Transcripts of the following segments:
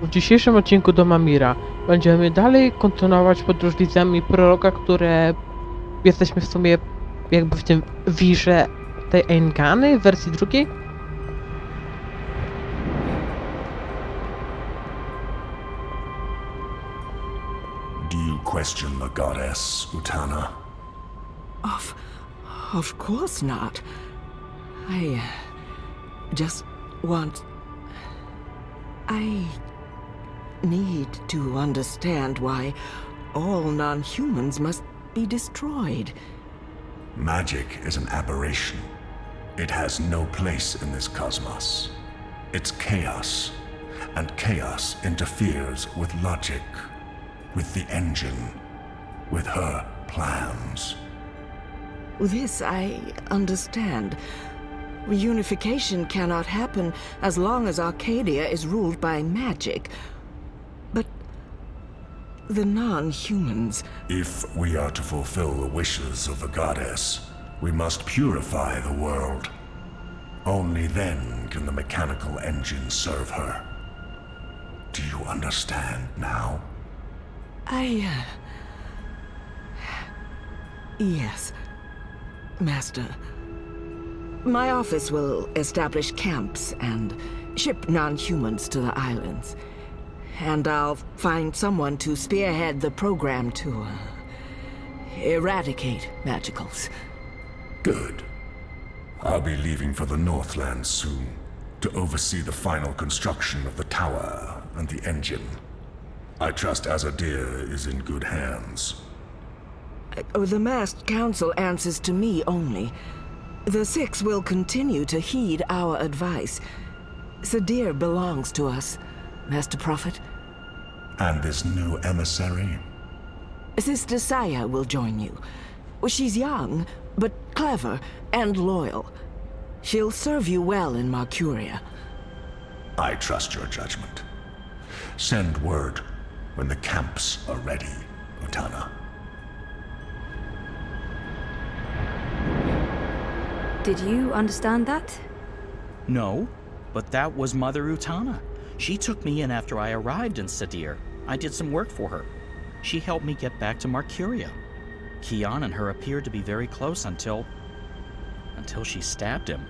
W dzisiejszym odcinku Domamira będziemy dalej kontynuować podróż widzami Proroka, które jesteśmy w sumie jakby w tym wirze tej Engany w wersji drugiej. Do you question the goddess, Utana? Of course not. I just want... I need to understand why all non-humans must be destroyed. Magic is an aberration. It has no place in this cosmos. It's chaos, and chaos interferes with logic, with the engine, with her plans. This I understand. Reunification cannot happen as long as Arcadia is ruled by magic. But the non-humans... If we are to fulfill the wishes of the goddess, we must purify the world. Only then can the mechanical engine serve her. Do you understand now? Yes, Master. My office will establish camps and ship non-humans to the islands. And I'll find someone to spearhead the program to eradicate magicals. Good. I'll be leaving for the Northlands soon, to oversee the final construction of the tower and the engine. I trust Azadir is in good hands. The masked council answers to me only. The Six will continue to heed our advice. Sadir belongs to us, Master Prophet. And this new emissary? Sister Saya will join you. She's young, but clever and loyal. She'll serve you well in Marcuria. I trust your judgment. Send word when the camps are ready, Utana. Did you understand that? No, but that was Mother Utana. She took me in after I arrived in Sadir. I did some work for her. She helped me get back to Marcuria. Kian and her appeared to be very close until she stabbed him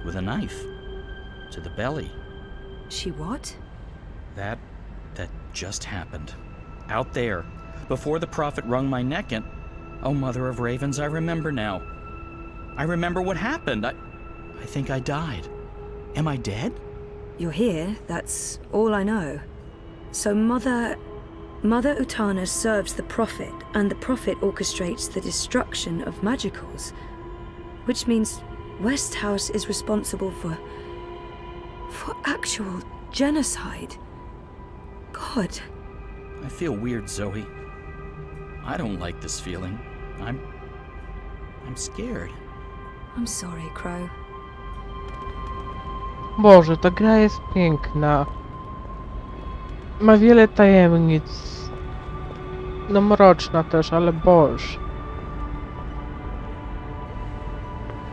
with a knife to the belly. She what? That just happened. Out there, before the prophet wrung my neck and... Oh, Mother of Ravens, I remember now. I remember what happened. I think I died. Am I dead? You're here, that's all I know. So Mother Utana serves the Prophet, and the Prophet orchestrates the destruction of magicals. Which means Westhouse is responsible for actual genocide. God. I feel weird, Zoe. I don't like this feeling. I'm scared. I'm sorry, Crow. Boże, ta gra jest piękna. Ma wiele tajemnic. No mroczna też, ale boż.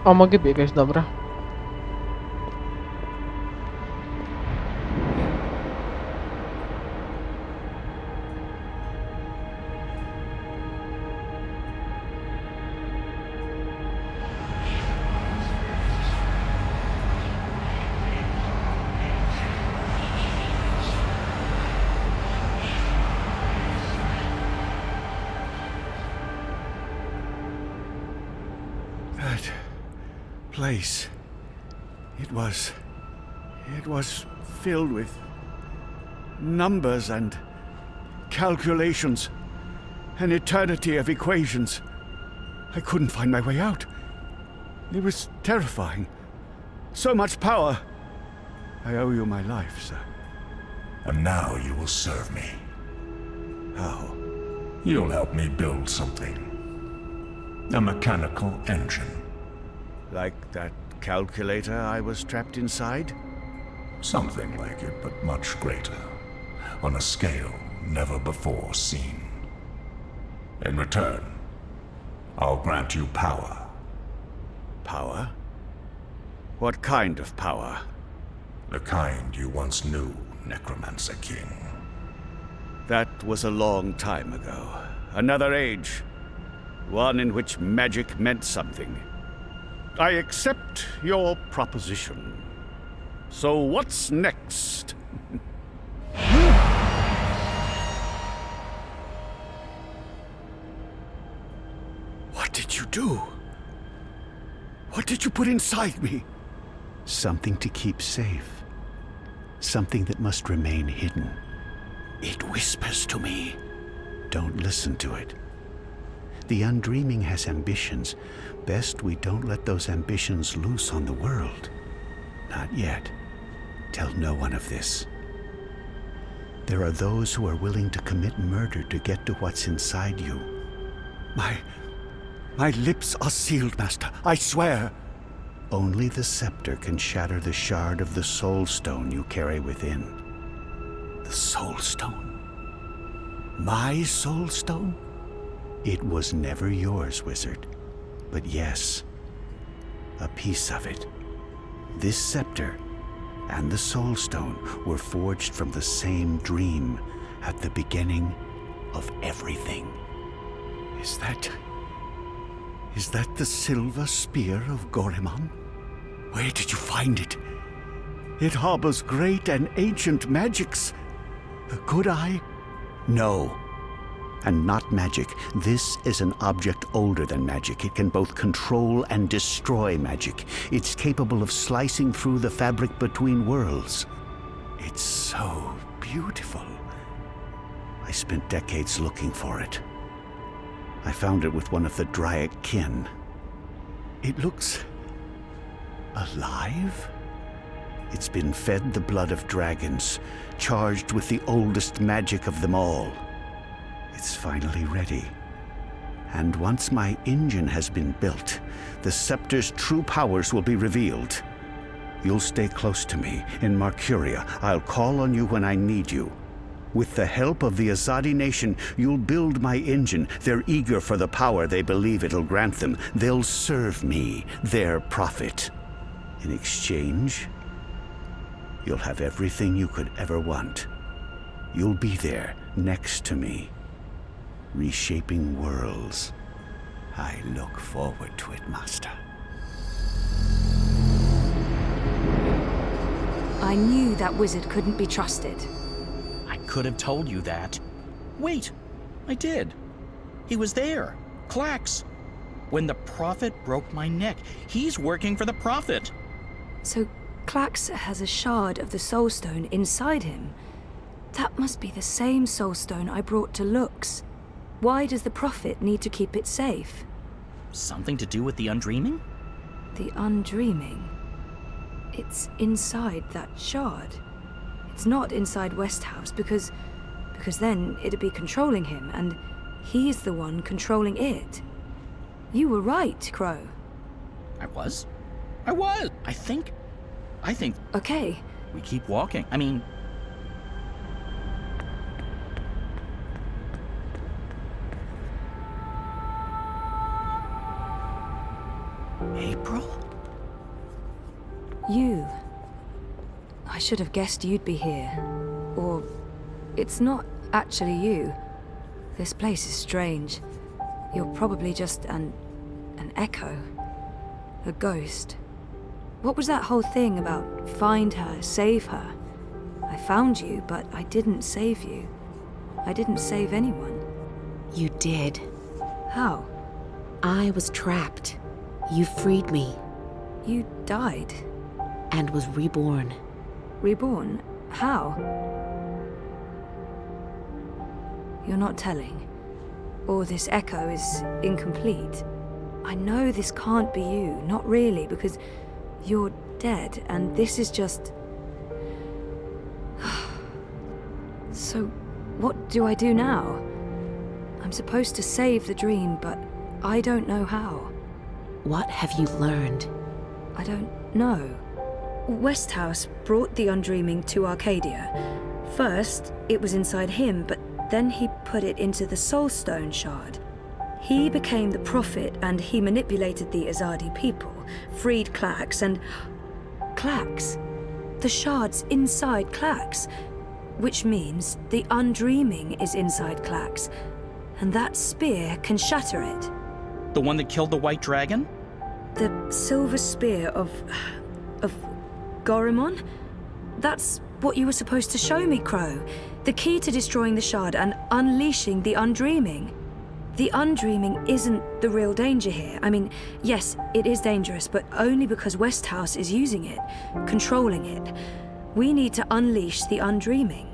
O, mogę biegać, dobra. That place, it was filled with numbers and calculations, an eternity of equations. I couldn't find my way out. It was terrifying. So much power. I owe you my life, sir. And now you will serve me. How? You'll help me build something. A mechanical engine. Like that calculator I was trapped inside? Something like it, but much greater. On a scale never before seen. In return, I'll grant you power. Power? What kind of power? The kind you once knew Necromancer King. That was a long time ago. Another age. One in which magic meant something. I accept your proposition. So what's next? What did you do? What did you put inside me? Something to keep safe. Something that must remain hidden. It whispers to me. Don't listen to it. The undreaming has ambitions. Best we don't let those ambitions loose on the world. Not yet. Tell no one of this. There are those who are willing to commit murder to get to what's inside you. My lips are sealed, Master. I swear. Only the scepter can shatter the shard of the soul stone you carry within. The soul stone? My soul stone? It was never yours, wizard. But yes, a piece of it. This scepter and the soul stone were forged from the same dream at the beginning of everything. Is that the silver spear of Gorimon? Where did you find it? It harbors great and ancient magics. Could I? No. And not magic. This is an object older than magic. It can both control and destroy magic. It's capable of slicing through the fabric between worlds. It's so beautiful. I spent decades looking for it. I found it with one of the Dryac kin. It looks alive? It's been fed the blood of dragons, charged with the oldest magic of them all. It's finally ready. And once my engine has been built, the scepter's true powers will be revealed. You'll stay close to me. In Marcuria, I'll call on you when I need you. With the help of the Azadi nation, you'll build my engine. They're eager for the power they believe it'll grant them. They'll serve me, their prophet. In exchange, you'll have everything you could ever want. You'll be there, next to me, reshaping worlds. I look forward to it, Master. I knew that wizard couldn't be trusted. I could have told you that. Wait, I did. He was there. Clax. When the prophet broke my neck, he's working for the prophet. So Clax has a shard of the soul stone inside him. That must be the same soul stone I brought to Lux. Why does the prophet need to keep it safe? Something to do with the undreaming? The undreaming. It's inside that shard. It's not inside Westhouse because then it'd be controlling him, and he's the one controlling it. You were right, Crow. I was. I think. Okay. We keep walking. I mean... April? You. I should have guessed you'd be here. Or... it's not actually you. This place is strange. You're probably just an echo. A ghost. What was that whole thing about find her, save her? I found you, but I didn't save you. I didn't save anyone. You did. How? I was trapped. You freed me. You died. And was reborn. Reborn? How? You're not telling. Or this echo is incomplete. I know this can't be you, not really, because you're dead, and this is just... So, what do I do now? I'm supposed to save the dream, but I don't know how. What have you learned? I don't know. Westhouse brought the undreaming to Arcadia. First, it was inside him, but then he put it into the Soul Stone shard. He became the prophet, and he manipulated the Azadi people, freed Clax, and... Clax? The shard's inside Clax. which means the undreaming is inside Klax, and that spear can shatter it. The one that killed the white dragon? The silver spear of Gorimon? That's what you were supposed to show me, Crow. The key to destroying the shard and unleashing the undreaming. The undreaming isn't the real danger here. I mean, yes, it is dangerous, but only because Westhouse is using it, controlling it. We need to unleash the undreaming.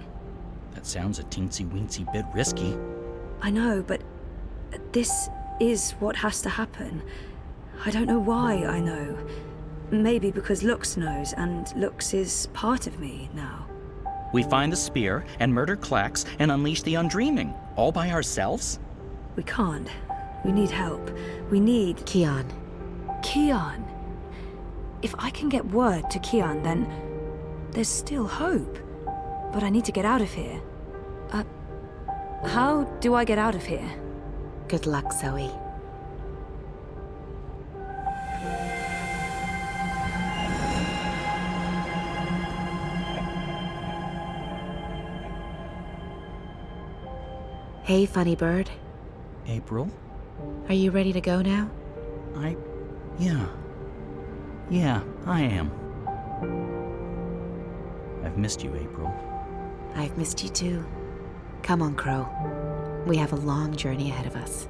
That sounds a teensy-weensy bit risky. I know, but this is what has to happen. I don't know why I know. Maybe because Lux knows, and Lux is part of me now. We find the spear and murder Klax and unleash the undreaming, all by ourselves? We can't. We need help. We need... Kian. Kian. If I can get word to Kian, then there's still hope. But I need to get out of here. How do I get out of here? Good luck, Zoe. Hey, funny bird. April? Are you ready to go now? Yeah, I am. I've missed you, April. I've missed you too. Come on, Crow. We have a long journey ahead of us.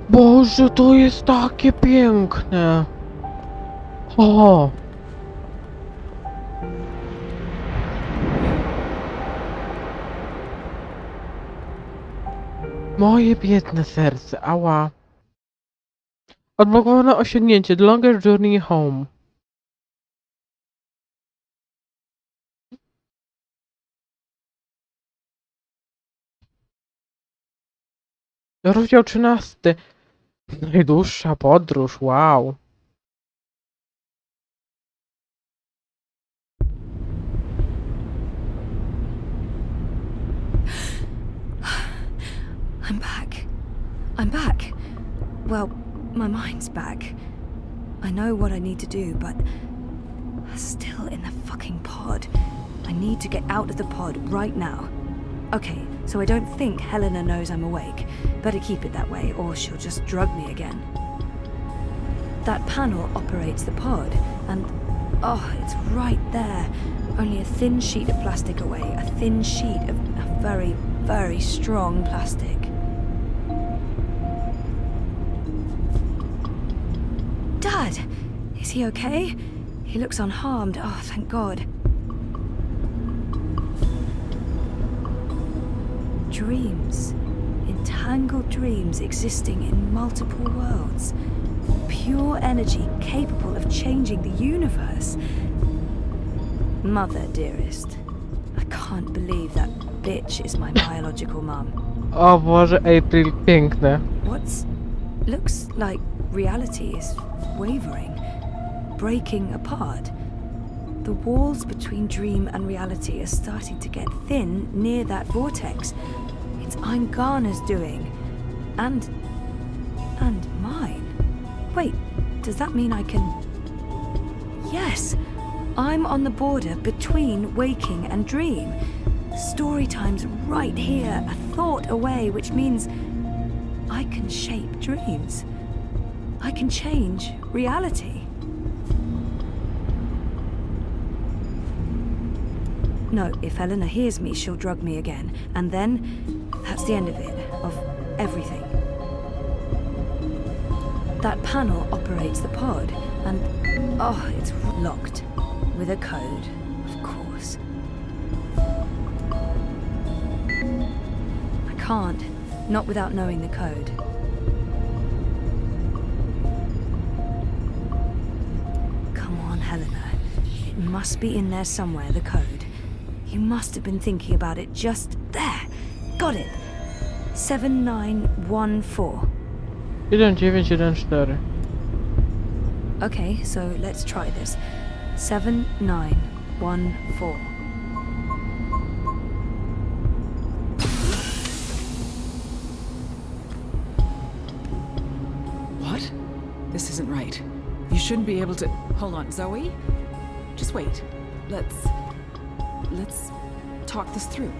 Boże, to jest takie piękne. O! Moje biedne serce, ała. Odblokowane osiągnięcie, The Longer Journey Home. Rozdział 13. Najdłuższa podróż, wow. I'm back. Well, my mind's back. I know what I need to do, but still in the fucking pod. I need to get out of the pod right now. Okay, so I don't think Helena knows I'm awake. Better keep it that way, or she'll just drug me again. That panel operates the pod, and it's right there. Only a thin sheet of plastic away, a thin sheet of very, very strong plastic. Dad! Is he okay? He looks unharmed. Oh, thank God. Dreams. Entangled dreams existing in multiple worlds. Pure energy capable of changing the universe. Mother, dearest. I can't believe that bitch is my biological mum. O Boże, April, piękne. Looks like reality is wavering, breaking apart. The walls between dream and reality are starting to get thin near that vortex. It's Aingana's doing. And mine. Wait, does that mean I can... Yes! I'm on the border between waking and dream. Story time's right here, a thought away, which means I can shape dreams. I can change reality. No, if Helena hears me, she'll drug me again. And then, that's the end of it, of everything. That panel operates the pod, and it's locked. With a code, of course. I can't, not without knowing the code. Come on, Helena. It must be in there somewhere, the code. You must have been thinking about it just there. Got it. 7914. 1914. Okay, so let's try this. 7914. What? This isn't right. You shouldn't be able to... Hold on, Zoe? Just wait. Let's Let's talk this through.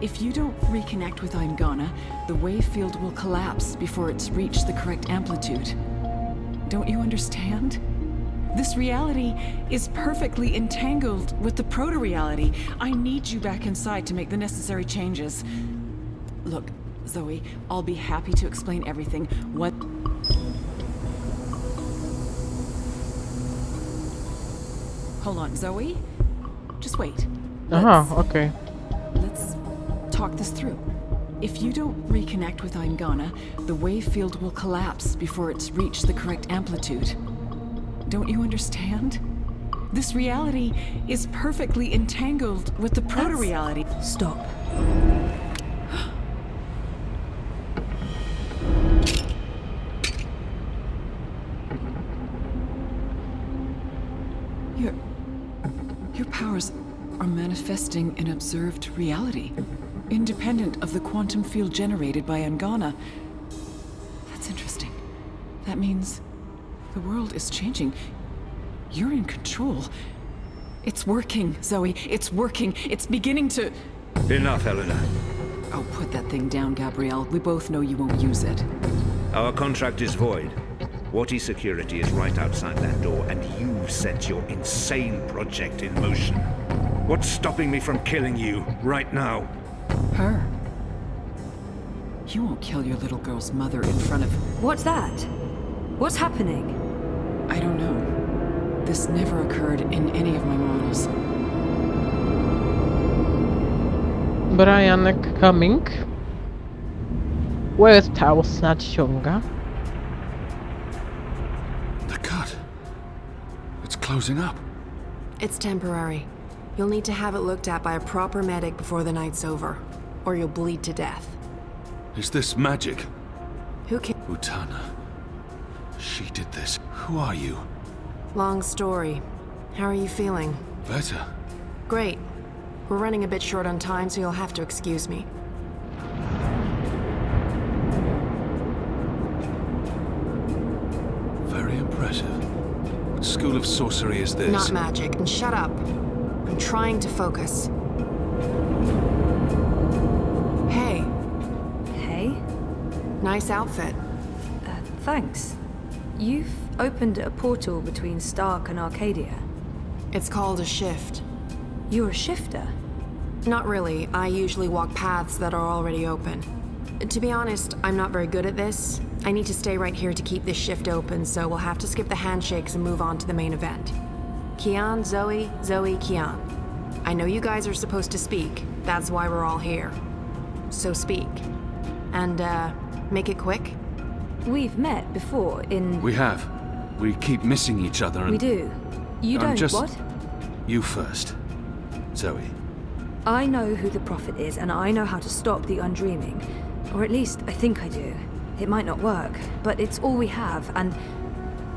If you don't reconnect with Eingana, the wave field will collapse before it's reached the correct amplitude. Don't you understand? This reality is perfectly entangled with the proto-reality. I need you back inside to make the necessary changes. Look, Zoe, I'll be happy to explain everything. What... Hold on, Zoe? Just wait. Aha, okej. Let's talk this through. If you don't reconnect with Eingana, the wave field will collapse before it's reached the correct amplitude. Don't you understand? This reality is perfectly entangled with the proto-reality. Stop. Your powers are manifesting an observed reality, independent of the quantum field generated by Eingana. That's interesting. That means the world is changing. You're in control. It's working, Zoe. It's working. It's beginning to... Enough, Helena. Oh, put that thing down, Gabrielle. We both know you won't use it. Our contract is void. Wati security is right outside that door, and you've set your insane project in motion. What's stopping me from killing you right now? Her? You won't kill your little girl's mother in front of... What's that? What's happening? I don't know. This never occurred in any of my models. Brianek coming. Warehouse nadciąga. The cut. It's closing up. It's temporary. You'll need to have it looked at by a proper medic before the night's over, or you'll bleed to death. Is this magic? Who can... Utana. She did this. Who are you? Long story. How are you feeling? Better. Great. We're running a bit short on time, so you'll have to excuse me. Very impressive. What school of sorcery is this? Not magic. And shut up. I'm trying to focus. Hey. Hey? Nice outfit. Thanks. You've opened a portal between Stark and Arcadia. It's called a shift. You're a shifter? Not really. I usually walk paths that are already open. To be honest, I'm not very good at this. I need to stay right here to keep this shift open, so we'll have to skip the handshakes and move on to the main event. Kian, Zoe, Zoe, Kian. I know you guys are supposed to speak. That's why we're all here. So speak. And, make it quick. We've met before in... We have. We keep missing each other and... We do. You I'm don't, just... what? You first. Zoe. I know who the Prophet is, and I know how to stop the undreaming. Or at least, I think I do. It might not work, but it's all we have, and...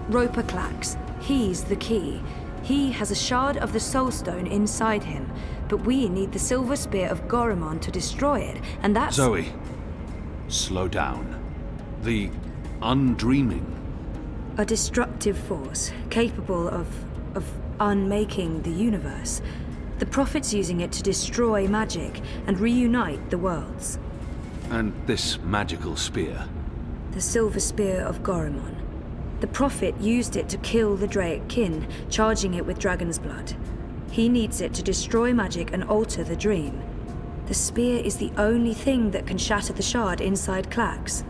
Roper Clax. He's the key. He has a shard of the Soul Stone inside him, but we need the Silver Spear of Gorimon to destroy it, and that's... Zoe. Slow down. The undreaming. A destructive force, capable of unmaking the universe. The Prophet's using it to destroy magic and reunite the worlds. And this magical spear. The Silver Spear of Gorimon. The Prophet used it to kill the Draic kin, charging it with dragon's blood. He needs it to destroy magic and alter the dream. The spear is the only thing that can shatter the shard inside Clax.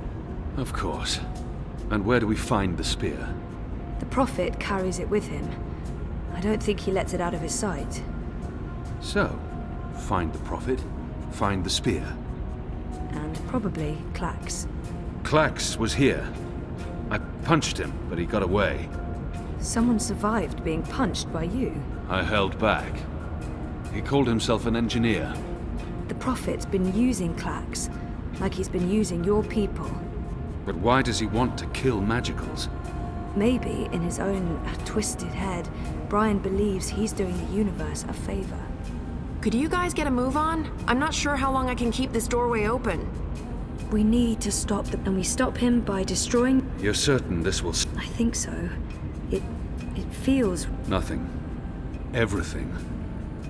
Of course. And where do we find the spear? The Prophet carries it with him. I don't think he lets it out of his sight. So, find the Prophet, find the spear. And probably Clax. Clax was here. I punched him, but he got away. Someone survived being punched by you. I held back. He called himself an engineer. The Prophet's been using Clax, like he's been using your people. But why does he want to kill magicals? Maybe, in his own twisted head, Brian believes he's doing the universe a favor. Could you guys get a move on? I'm not sure how long I can keep this doorway open. We need to stop them, and we stop him by destroying... You're certain this will... I think so. It feels... Nothing. Everything.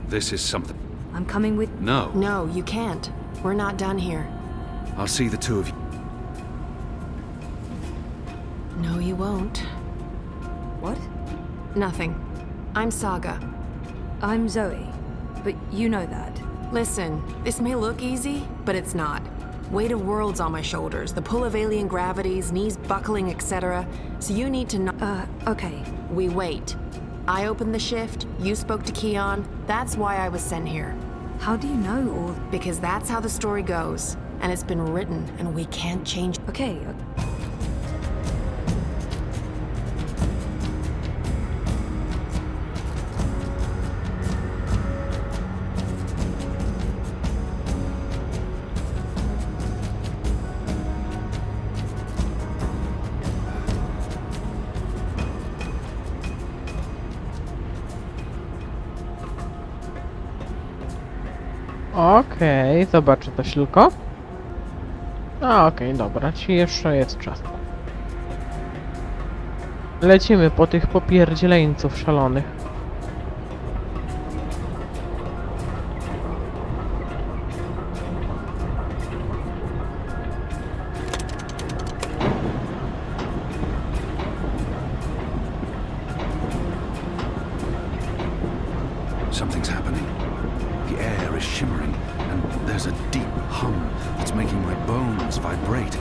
This is something... I'm coming with... No. No, you can't. We're not done here. I'll see the two of you. No, you won't. What? Nothing. I'm Saga. I'm Zoe, but you know that. Listen, this may look easy, but it's not. Weight of worlds on my shoulders, the pull of alien gravities, knees buckling, etc. So you need to know. Okay. We wait. I opened the shift, you spoke to Keon, that's why I was sent here. How do you know all... Because that's how the story goes, and it's been written, and we can't change. Okay. Okej, zobaczę to tylko. A okej, dobra, ci jeszcze jest czas. Lecimy po tych popierdzieleńców szalonych. Something's happening. The air is shimmering, and there's a deep hum that's making my bones vibrate.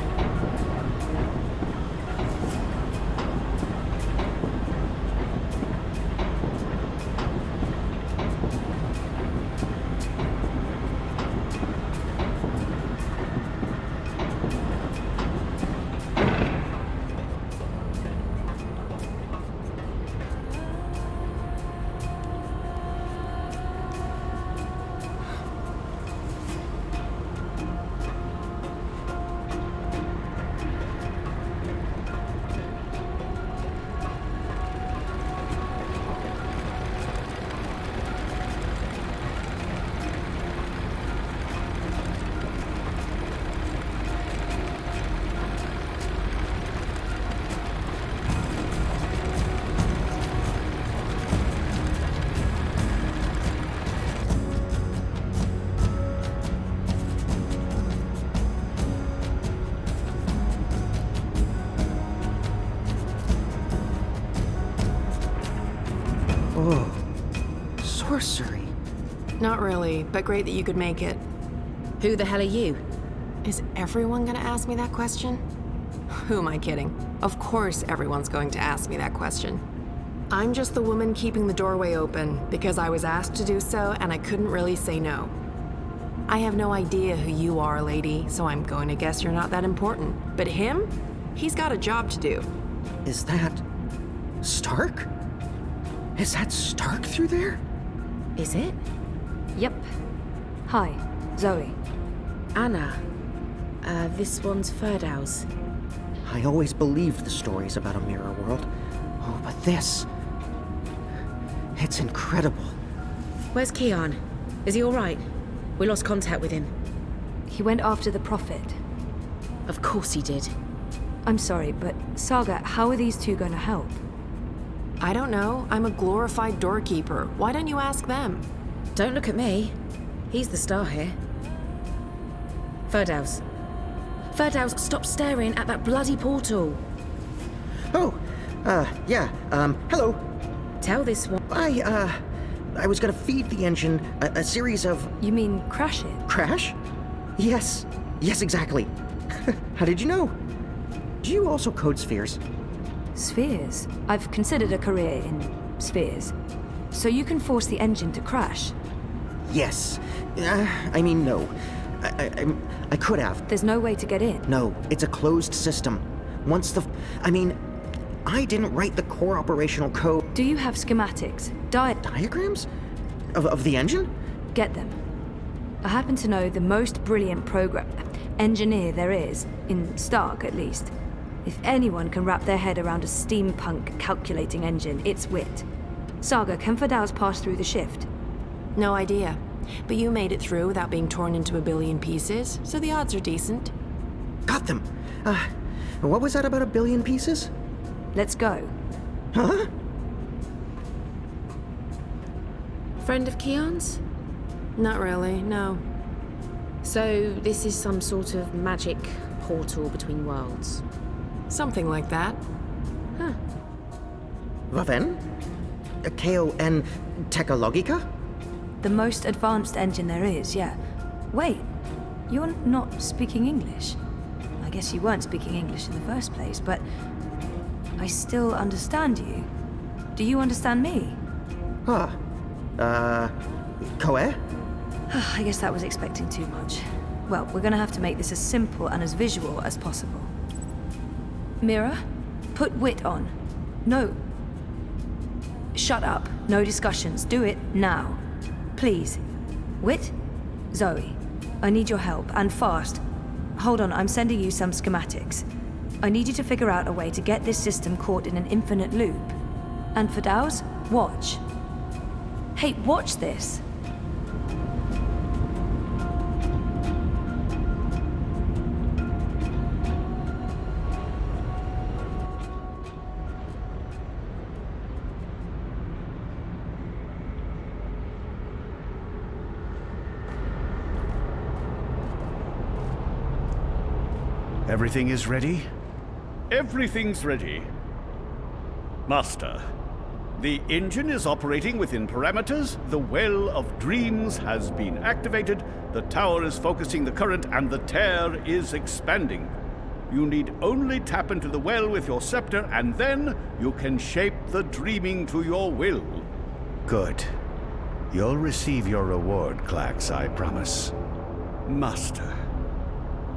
Oh, sorcery. Not really, but great that you could make it. Who the hell are you? Is everyone gonna ask me that question? Who am I kidding? Of course everyone's going to ask me that question. I'm just the woman keeping the doorway open because I was asked to do so and I couldn't really say no. I have no idea who you are, lady, so I'm going to guess you're not that important. But him? He's got a job to do. Is that... Stark? Is that Stark through there? Is it? Yep. Hi, Zoe. Anna. This one's Ferdow's. I always believed the stories about a mirror world. Oh, but this... It's incredible. Where's Keon? Is he alright? We lost contact with him. He went after the Prophet. Of course he did. I'm sorry, but Saga, how are these two going to help? I don't know. I'm a glorified doorkeeper. Why don't you ask them? Don't look at me. He's the star here. Ferdow's. Ferdow's, stop staring at that bloody portal. Oh, yeah, hello. Tell this one. I was gonna feed the engine a series of... You mean crash it? Crash? Yes, exactly. How did you know? Do you also code spheres? Spheres? I've considered a career in spheres. So you can force the engine to crash? Yes. I mean, no. I could have. There's no way to get in? No, it's a closed system. Once the... I didn't write the core operational code. Do you have schematics? Diagrams? Of the engine? Get them. I happen to know the most brilliant engineer there is, in Stark at least. If anyone can wrap their head around a steampunk calculating engine, it's Wit. Saga, can Ferdow's pass through the shift? No idea. But you made it through without being torn into a billion pieces, so the odds are decent. Got them. What was that about a billion pieces? Let's go. Huh? Friend of Keon's? Not really, no. So, this is some sort of magic portal between worlds. Something like that. Raven? KON Technologica? The most advanced engine there is, yeah. Wait, you're not speaking English? I guess you weren't speaking English in the first place, but I still understand you. Do you understand me? Koe? I guess that was expecting too much. Well, we're gonna have to make this as simple and as visual as possible. Mira, put wit on. No. Shut up. No discussions. Do it now. Please. Wit? Zoe, I need your help, and fast. Hold on, I'm sending you some schematics. I need you to figure out a way to get this system caught in an infinite loop. And for Daos, watch. Hey, watch this. Everything is ready? Everything's ready. Master, the engine is operating within parameters, the Well of Dreams has been activated, the tower is focusing the current, and the tear is expanding. You need only tap into the well with your scepter, and then you can shape the dreaming to your will. Good. You'll receive your reward, Klax, I promise. Master.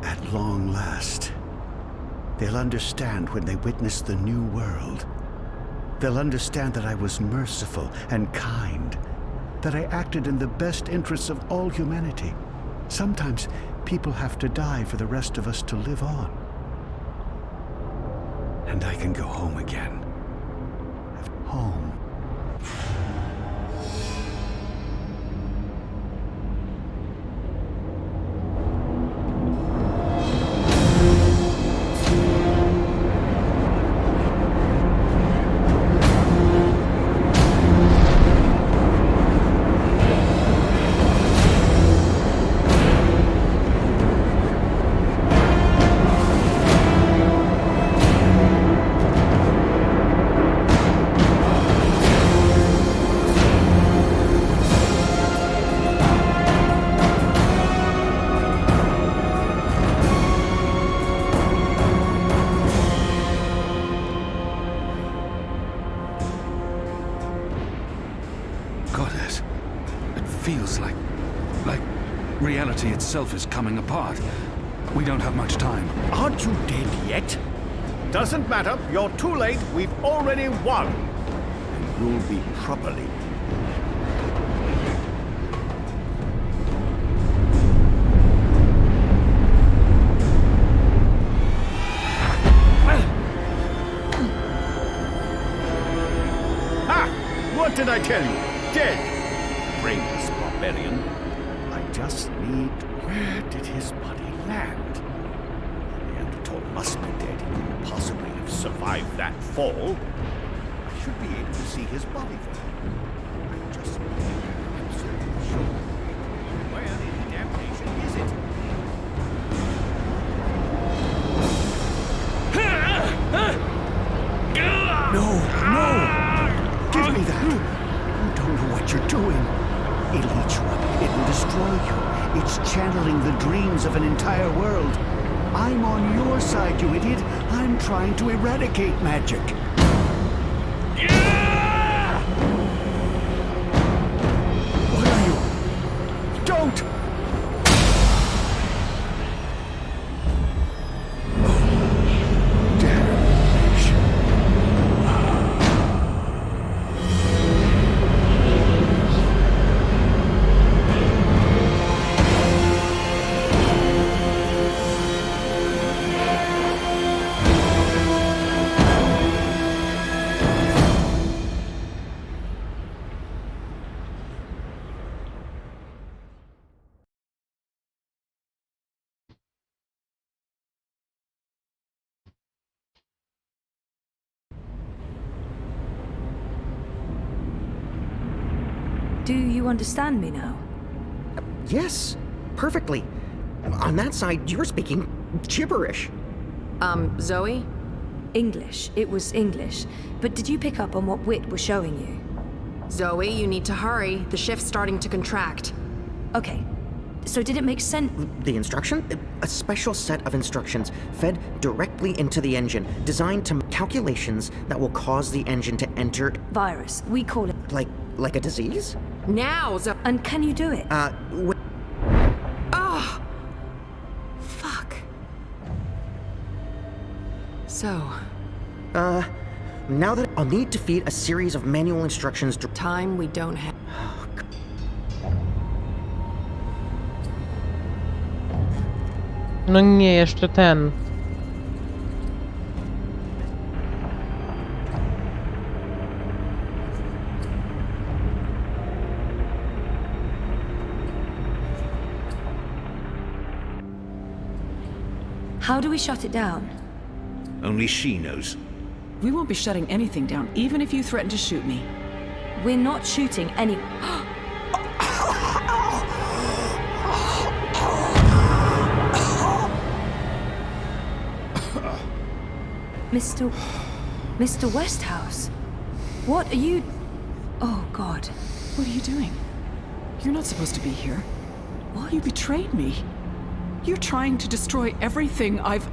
At long last, they'll understand when they witness the new world. They'll understand that I was merciful and kind, that I acted in the best interests of all humanity. Sometimes people have to die for the rest of us to live on. And I can go home again. Home. Goddess, it feels like reality itself is coming apart. We don't have much time. Aren't you dead yet? Doesn't matter, you're too late, we've already won. And you'll be properly. What did I tell you? Dead! Brainless barbarian. I just need... Where did his body land? The Neanderthal must be dead. He couldn't possibly have survived that fall. I should be able to see his body there. I'm just absolutely sure. Where in damnation is it? No! Give me that! You don't know what you're doing. It'll eat you up. It will destroy you. It's channeling the dreams of an entire world. I'm on your side, you idiot. I'm trying to eradicate magic. What are you? Don't! Do you understand me now? Yes, perfectly. On that side, you're speaking gibberish. Zoe? English. It was English. But did you pick up on what Wit was showing you? Zoe, you need to hurry. The shift's starting to contract. Okay. So did it make sense? The instruction? A special set of instructions fed directly into the engine, designed to make calculations that will cause the engine to enter... Virus. We call it... Like a disease? Now, Zoe! And can you do it? Oh! Fuck. So... Now that I'll need to feed a series of manual instructions... Time we don't have... No nie, jeszcze ten. How do we shut it down? Only she knows. We won't be shutting anything down, even if you threaten to shoot me. We're not shooting any... Mr. Westhouse, what are you... Oh, God. What are you doing? You're not supposed to be here. What? You betrayed me. You're trying to destroy everything I've...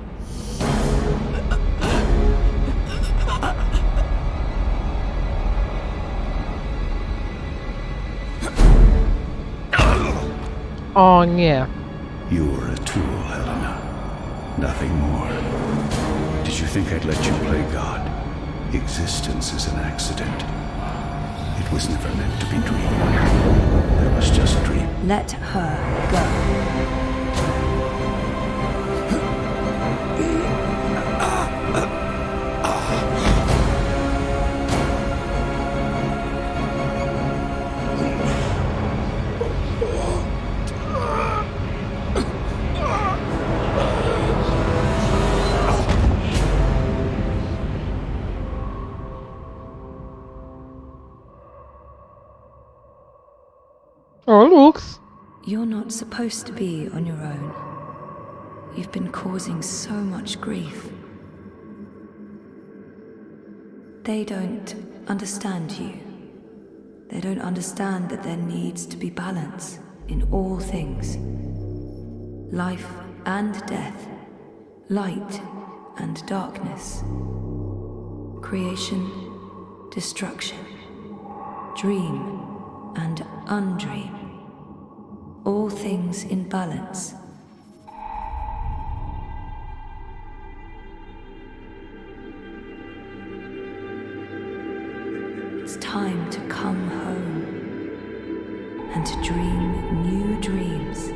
O nie. You were a tool, Helena. Nothing more. Did you think I'd let you play God? Existence is an accident. It was never meant to be dreamed. There was just dream. Let her go. Oh, Lux. You're not supposed to be on your own. You've been causing so much grief. They don't understand you. They don't understand that there needs to be balance in all things. Life and death, light and darkness, creation, destruction, dream and undream. All things in balance. It's time to come home and to dream new dreams.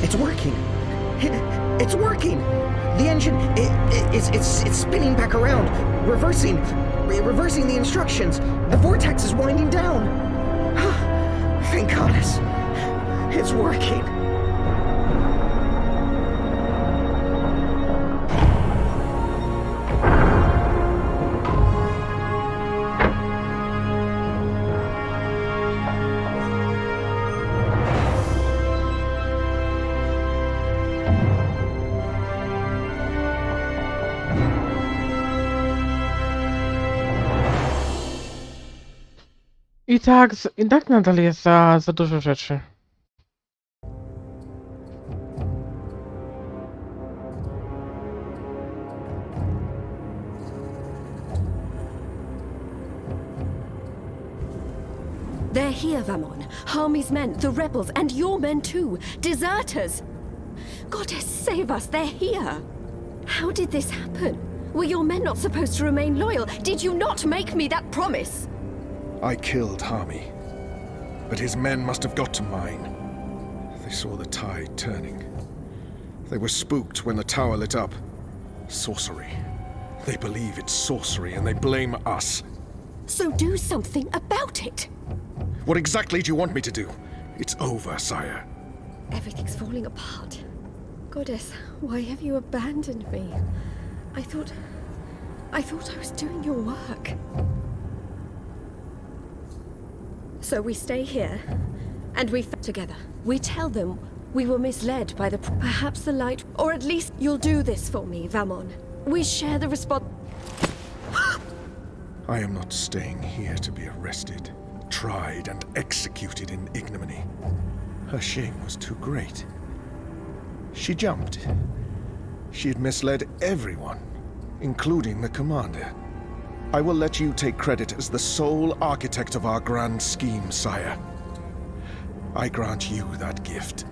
It's working! It's working! The engine, it's spinning back around, reversing the instructions. The vortex is winding down. Thank goddess. It's working. I tak nadal jest za dużo rzeczy. They're here, Vamon. Harmy's men, the rebels, and your men too. Deserters! Goddess, save us, they're here! How did this happen? Were your men not supposed to remain loyal? Did you not make me that promise? I killed Harmy. but his men must have got to mine. They saw the tide turning. They were spooked when the tower lit up. Sorcery. They believe it's sorcery and they blame us. So do something about it! What exactly do you want me to do? It's over, sire. Everything's falling apart. Goddess, why have you abandoned me? I thought I was doing your work. So we stay here, and we together. We tell them we were misled by the... Perhaps the light... Or at least you'll do this for me, Vamon. We share the I am not staying here to be arrested, tried, and executed in ignominy. Her shame was too great. She jumped. She had misled everyone, including the commander. I will let you take credit as the sole architect of our grand scheme, sire. I grant you that gift.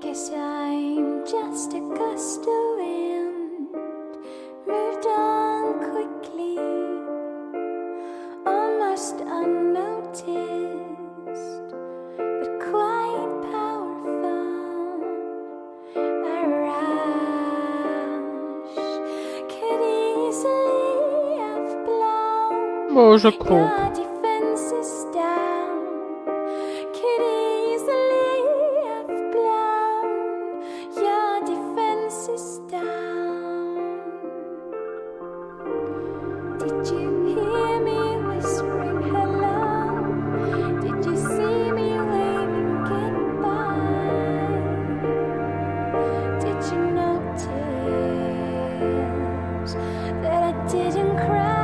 Guess I'm just a gust of wind, moved on quickly, almost unnoticed, but quite powerful. A rush could easily have blown Boże, Kruk. your defenses down, could easily have blown your defenses down. Did you hear me whispering hello? Did you see me waving goodbye? Did you notice that I didn't cry?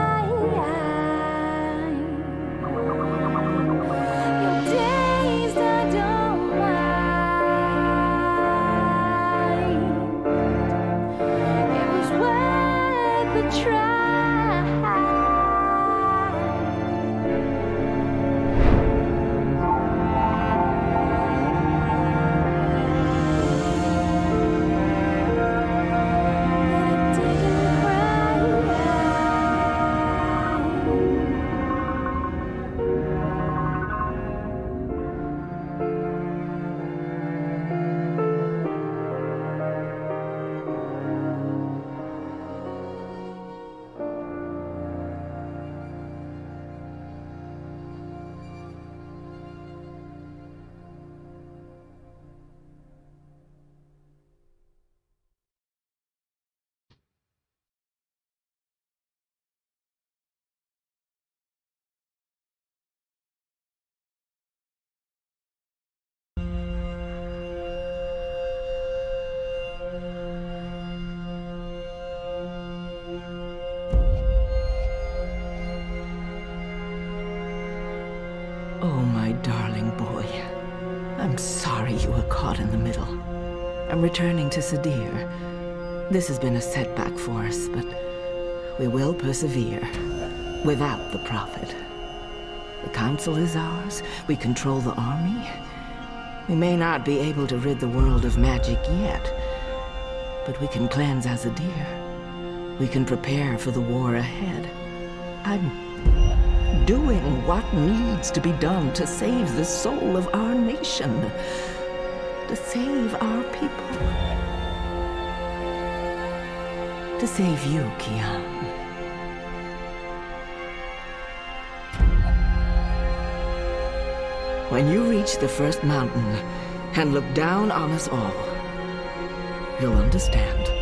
Your days I don't mind. It was worth a try. Oh, my darling boy. I'm sorry you were caught in the middle. I'm returning to Sadir. This has been a setback for us, but we will persevere without the Prophet. The council is ours. We control the army. We may not be able to rid the world of magic yet, but we can cleanse Azadir. We can prepare for the war ahead. I'm doing what needs to be done to save the soul of our nation, to save our people, to save you, Kian. When you reach the first mountain, and look down on us all. You'll understand.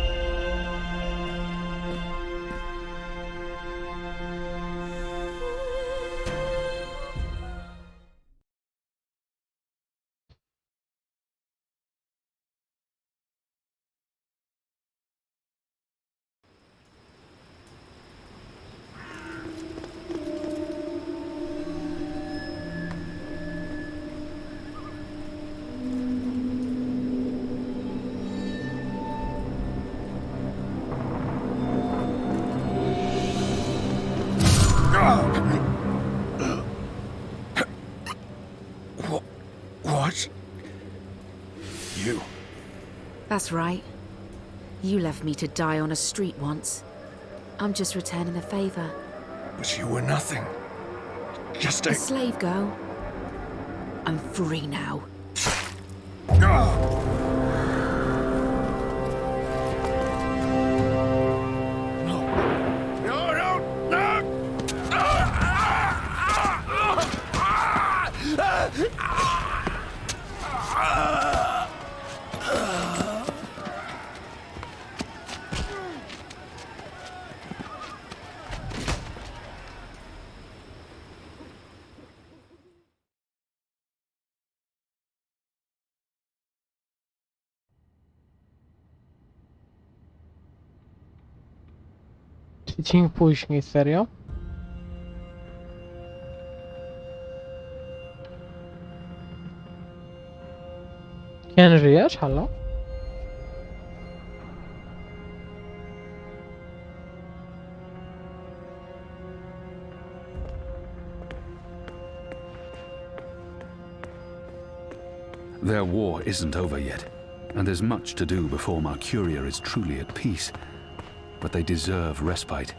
What? You? That's right. You left me to die on a street once. I'm just returning the favor. But you were nothing. Just A a... slave girl. I'm free now. Dzień później, serio? Ken, żyjesz? Halo? Their war isn't over yet, and there's much to do before Mercuria is truly at peace. But they deserve respite.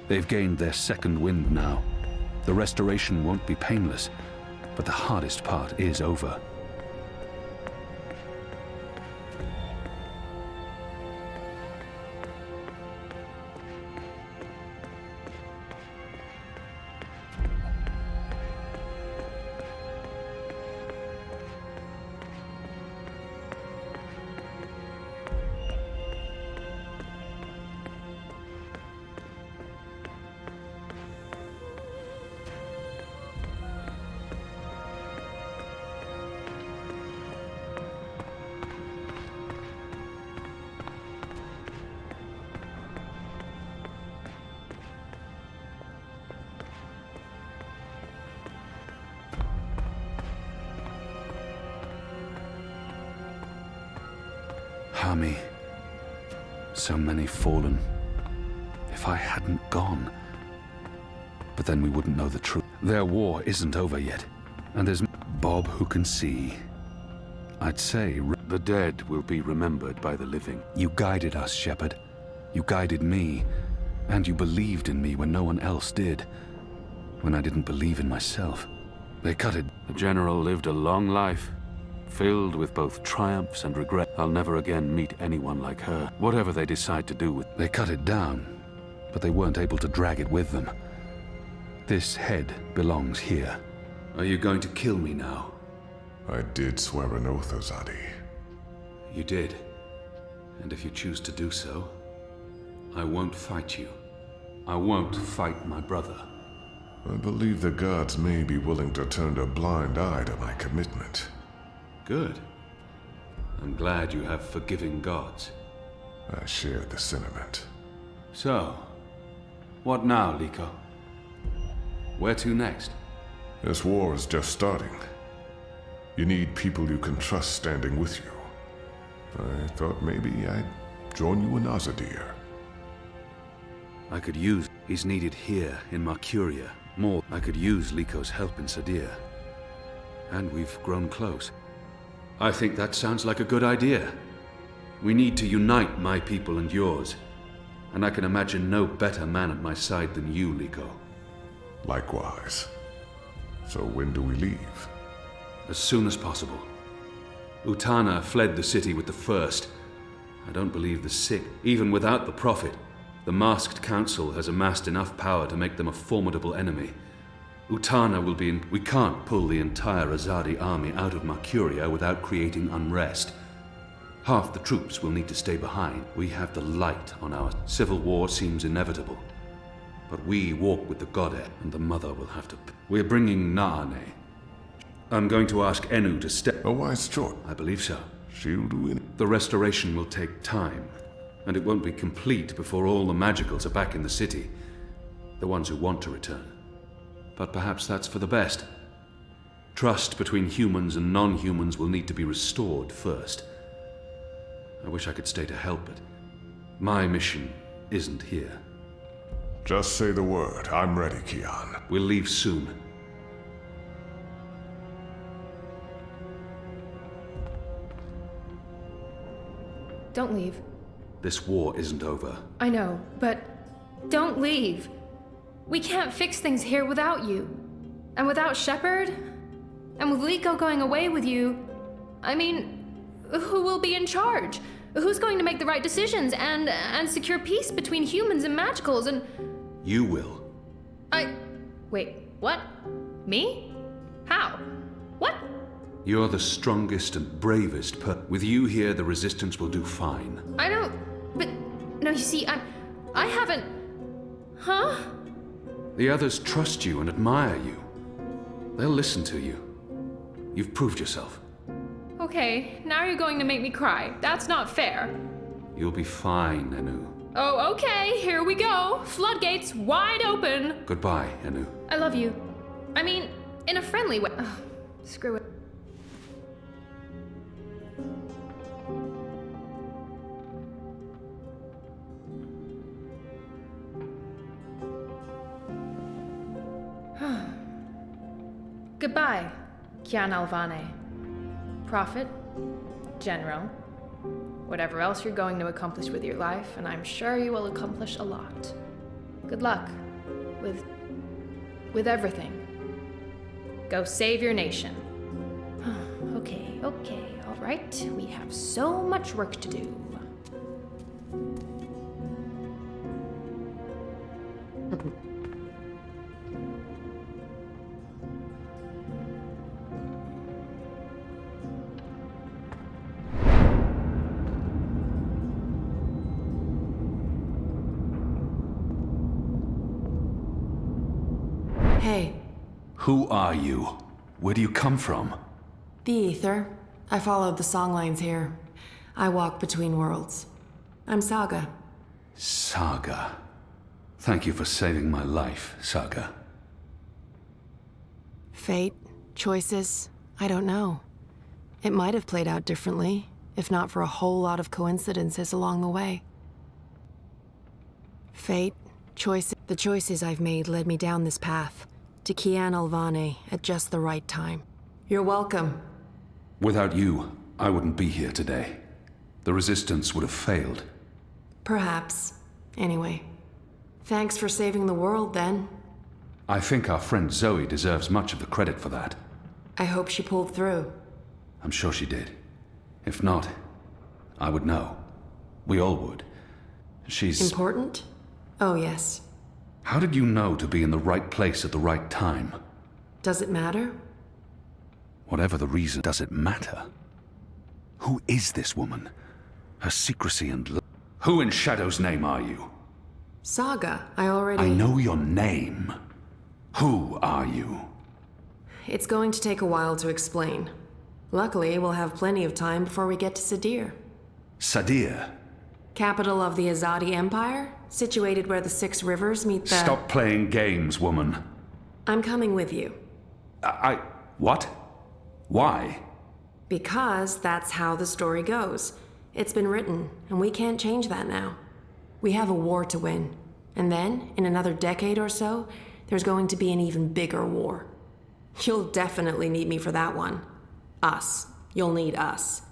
They've gained their second wind now. The restoration won't be painless, but the hardest part is over. Army. So many fallen. If I hadn't gone. But then we wouldn't know the truth. Their war isn't over yet. And there's Bob who can see. I'd say the dead will be remembered by the living. You guided us, Shepherd. You guided me. And you believed in me when no one else did. When I didn't believe in myself. They cut it. The General lived a long life. Filled with both triumphs and regret. I'll never again meet anyone like her. Whatever they decide to do with... They cut it down, but they weren't able to drag it with them. This head belongs here. Are you going to kill me now? I did swear an oath, Ozadi. You did. And if you choose to do so, I won't fight you. I won't fight my brother. I believe the gods may be willing to turn a blind eye to my commitment. Good. I'm glad you have forgiving gods. I share the sentiment. So, what now, Liko? Where to next? This war is just starting. You need people you can trust standing with you. I thought maybe I'd join you in Azadir. I could use... He's needed here, in Mercuria. More, I could use Liko's help in Sadir. And we've grown close. I think that sounds like a good idea. We need to unite my people and yours. And I can imagine no better man at my side than you, Liko. Likewise. So when do we leave? As soon as possible. Utana fled the city with the first. I don't believe the sick, even without the Prophet, The Masked Council has amassed enough power to make them a formidable enemy. Utana will be in... We can't pull the entire Azadi army out of Mercuria without creating unrest. Half the troops will need to stay behind. We have the light on our... Civil war seems inevitable. But we walk with the goddess, and the mother will have to... We're bringing Naane. I'm going to ask Enu to step... A wise choice. I believe so. She'll do it. The restoration will take time, and it won't be complete before all the magicals are back in the city. The ones who want to return. But perhaps that's for the best. Trust between humans and non-humans will need to be restored first. I wish I could stay to help, but my mission isn't here. Just say the word. I'm ready, Kian. We'll leave soon. Don't leave. This war isn't over. I know, but don't leave. We can't fix things here without you. And without Shepard? And with Liko going away with you, I mean, who will be in charge? Who's going to make the right decisions and secure peace between humans and magicals and... You will. Wait, what? Me? How? What? You're the strongest and bravest With you here, the Resistance will do fine. I don't... But... No, you see, I haven't... Huh? The others trust you and admire you. They'll listen to you. You've proved yourself. Okay, now you're going to make me cry. That's not fair. You'll be fine, Enu. Oh, okay, here we go. Floodgates wide open. Goodbye, Enu. I love you. I mean, in a friendly way. Ugh, screw it. Goodbye, Lady Alvane. Prophet, General, whatever else you're going to accomplish with your life, and I'm sure you will accomplish a lot. Good luck with everything. Go save your nation. Okay, all right. We have so much work to do. Hey. Who are you? Where do you come from? The Ether. I followed the songlines here. I walk between worlds. I'm Saga. Saga. Thank you for saving my life, Saga. Fate, choices, I don't know. It might have played out differently, if not for a whole lot of coincidences along the way. Fate, choices. The choices I've made led me down this path, to Lady Alvane at just the right time. You're welcome. Without you, I wouldn't be here today. The Resistance would have failed. Perhaps. Anyway, thanks for saving the world, then. I think our friend Zoe deserves much of the credit for that. I hope she pulled through. I'm sure she did. If not, I would know. We all would. She's... Important? Oh, yes. How did you know to be in the right place at the right time? Does it matter? Whatever the reason, does it matter? Who is this woman? Her secrecy and... Who in Shadow's name are you? Saga, I know your name. Who are you? It's going to take a while to explain. Luckily, we'll have plenty of time before we get to Sadir. Sadir? Capital of the Azadi Empire, situated where the 6 rivers meet the... Stop playing games, woman. I'm coming with you. What? Why? Because that's how the story goes. It's been written, and we can't change that now. We have a war to win. And then, in another decade or so, there's going to be an even bigger war. You'll definitely need me for that one. Us. You'll need us.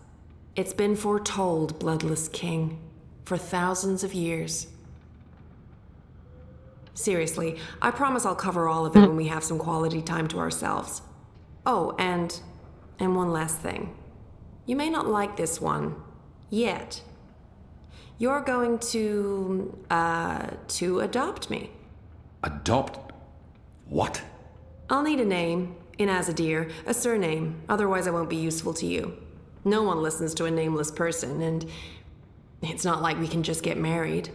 It's been foretold, Bloodless King. For thousands of years. Seriously, I promise I'll cover all of it when we have some quality time to ourselves. Oh, and one last thing. You may not like this one. Yet. You're going to adopt me. Adopt? What? I'll need a name, in as a deer, a surname, otherwise I won't be useful to you. No one listens to a nameless person, and it's not like we can just get married.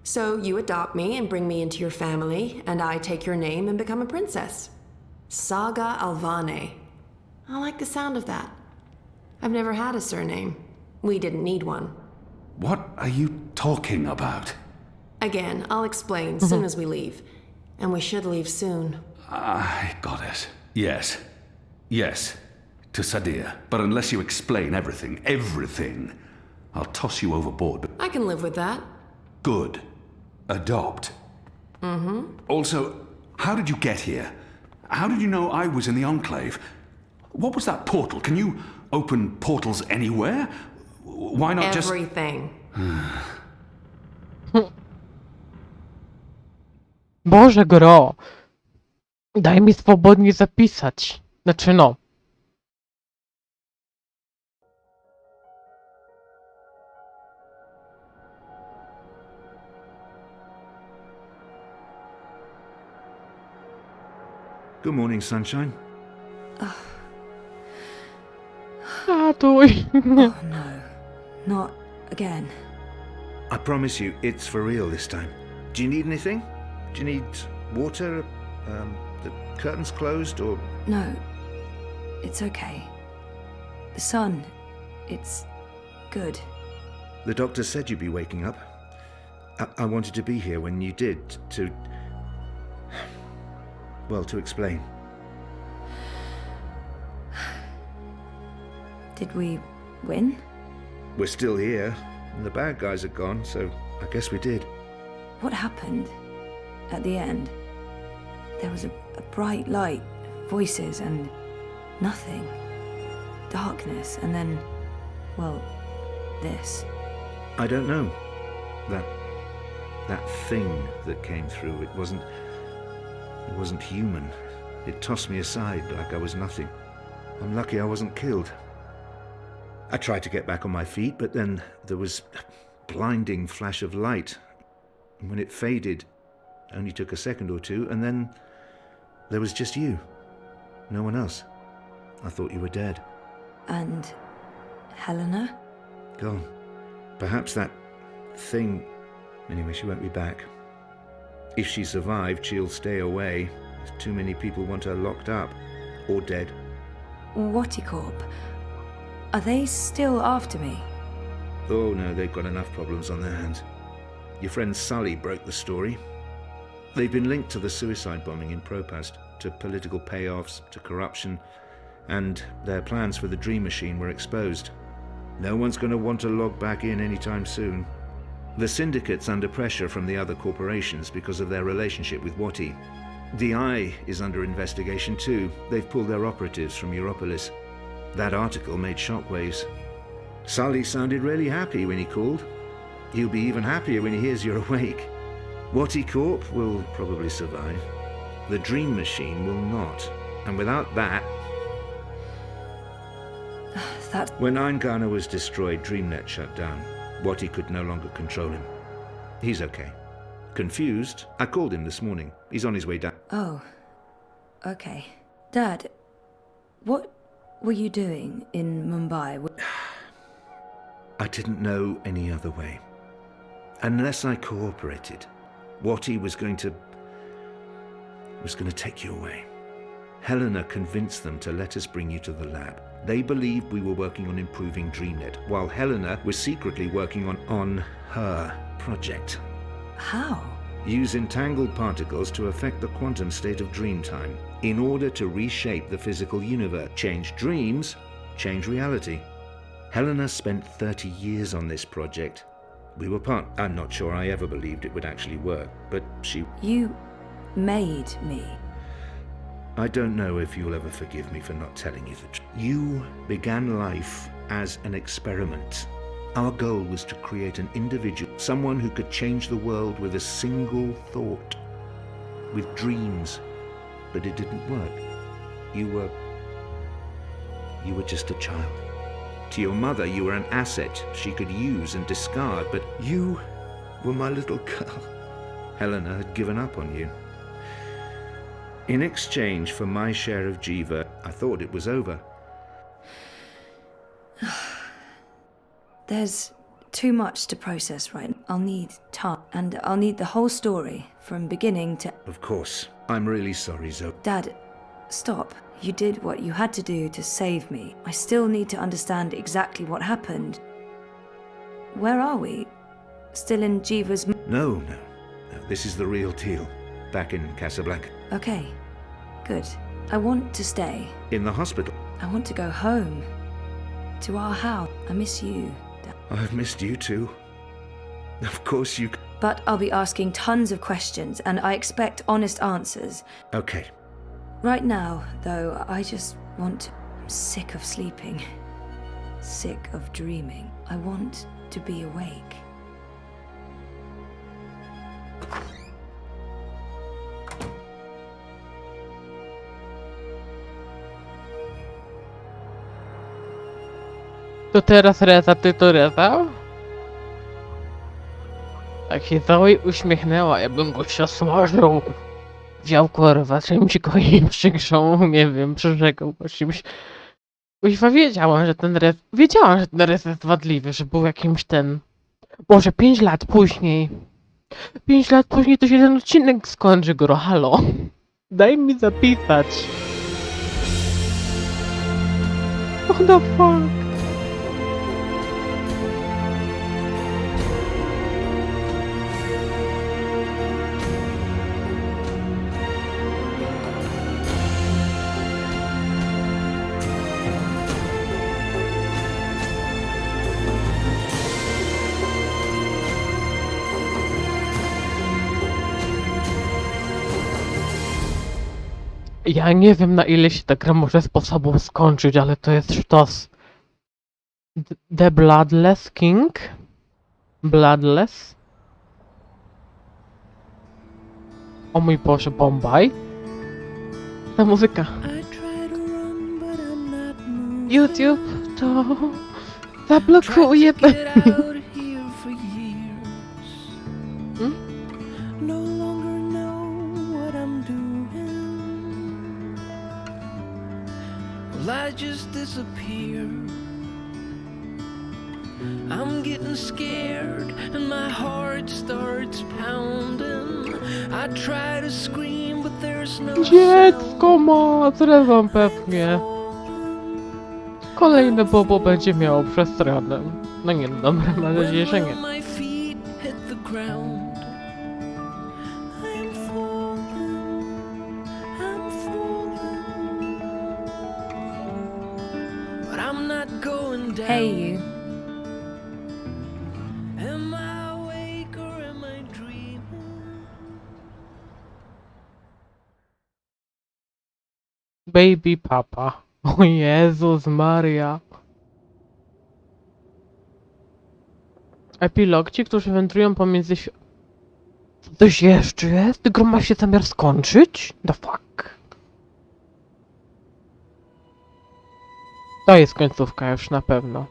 So you adopt me and bring me into your family, and I take your name and become a princess. Saga Alvane. I like the sound of that. I've never had a surname. We didn't need one. What are you talking about? Again, I'll explain soon as we leave. And we should leave soon. I got it. Yes. Yes. To Sadir. But unless you explain everything, I'll toss you overboard. I can live with that. Good. Adopt. Mm-hmm. Also, how did you get here? How did you know I was in the Enclave? What was that portal? Can you open portals anywhere? Why not just... Everything. Boże gro, daj mi swobodnie zapisać. Znaczy no. Good morning, sunshine. Ratuj. Oh no, not again. I promise you, it's for real this time. Do you need anything? Do you need water? The curtains closed, or...? No, it's okay. The sun, it's good. The doctor said you'd be waking up. I wanted to be here when you did, to... well, to explain. Did we win? We're still here, and the bad guys are gone, so I guess we did. What happened at the end? There was a bright light, voices, and nothing. Darkness, and then, well, this. I don't know. That thing that came through, it wasn't human. It tossed me aside like I was nothing. I'm lucky I wasn't killed. I tried to get back on my feet, but then there was a blinding flash of light. And when it faded, it only took a second or two, and then there was just you. No one else. I thought you were dead. And Helena? Gone. Perhaps that thing... Anyway, she won't be back. If she survived, she'll stay away. Too many people want her locked up. Or dead. Whatticorp? Are they still after me? Oh no, they've got enough problems on their hands. Your friend Sully broke the story. They've been linked to the suicide bombing in Propast, to political payoffs, to corruption, and their plans for the Dream Machine were exposed. No one's going to want to log back in anytime soon. The Syndicate's under pressure from the other corporations because of their relationship with Wati. The Eye is under investigation too. They've pulled their operatives from Europolis. That article made shockwaves. Sully sounded really happy when he called. He'll be even happier when he hears you're awake. Wati Corp will probably survive. The Dream Machine will not. And without that... When Eingana was destroyed, DreamNet shut down. Wati could no longer control him. He's okay. Confused, I called him this morning. He's on his way down. Oh, okay. Dad, what were you doing in Mumbai? I didn't know any other way. Unless I cooperated, Wati was going to take you away. Helena convinced them to let us bring you to the lab. They believed we were working on improving DreamNet, while Helena was secretly working on her project. How? Use entangled particles to affect the quantum state of dreamtime in order to reshape the physical universe. Change dreams, change reality. Helena spent 30 years on this project. We were part... I'm not sure I ever believed it would actually work, but she... You made me. I don't know if you'll ever forgive me for not telling you the truth. You began life as an experiment. Our goal was to create an individual, someone who could change the world with a single thought, with dreams. But it didn't work. You were just a child. To your mother, you were an asset she could use and discard, but you were my little girl. Helena had given up on you. In exchange for my share of Jiva, I thought it was over. There's too much to process right now. I'll need time, and I'll need the whole story, from beginning to... Of course. I'm really sorry, Zoe. Dad, stop. You did what you had to do to save me. I still need to understand exactly what happened. Where are we? Still in Jiva's... No. This is the real deal. Back in Casablanca. Okay, good. I want to stay. In the hospital. I want to go home. To our house. I miss you, Dad. I've missed you too. Of course you... But I'll be asking tons of questions, and I expect honest answers. Okay. Right now, though, I just want to... I'm sick of sleeping. Sick of dreaming. I want to be awake. To teraz Reza, ty to Reza? Tak się Zoe uśmiechnęła, ja bym go się smażył. Wziął kurwa czymś go i przygrzał, nie wiem, przyrzekł go czymś. Kuźwa, wiedziałam, że ten Rez jest wadliwy, że był jakimś ten... Boże, 5 lat później. 5 lat później to się ten odcinek skończy, gro, halo. Daj mi zapisać. What the fuck? Ja nie wiem, na ile się ta gra może sposobów skończyć, ale to jest sztos. The Bloodless King? Bloodless? O mój Boże, Bombay? Ta muzyka. YouTube to zablokuje. I just disappear. I'm getting scared and my heart starts pounding. I try to scream but there's no Dziecko ma, zrezam pewnie. Kolejne bobo będzie miało przestranę. No nie, dobra, mam nadzieję, że nie. Hey, you. Am I awake or am I dreaming? Baby papa. O Jezus Maria. Epilog. Ci, którzy wędrują pomiędzy... Coś jeszcze jest? Gra ma się zamiar skończyć? The fuck? To jest końcówka już na pewno.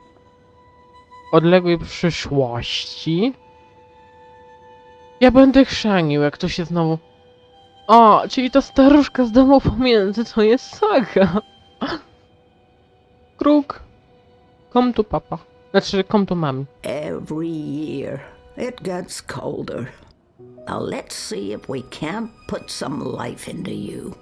Odległej przyszłości. Ja będę chrzanił, jak to się znowu... O, czyli to staruszka z Domu Pomiędzy, to jest Saga. Kruk. Come to papa. Znaczy, come to mommy. Every year, it gets colder. Now let's see if we can't put some life into you.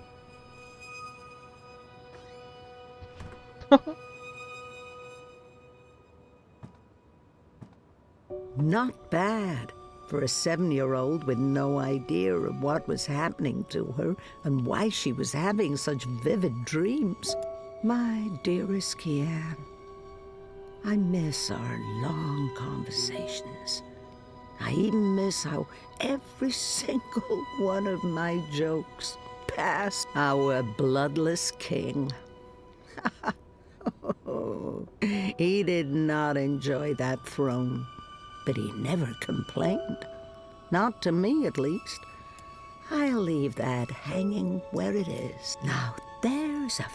Not bad for a 7-year-old with no idea of what was happening to her and why she was having such vivid dreams. My dearest Kian, I miss our long conversations. I even miss how every single one of my jokes passed our bloodless king. He did not enjoy that throne. But he never complained. Not to me, at least. I'll leave that hanging where it is. Now, there's a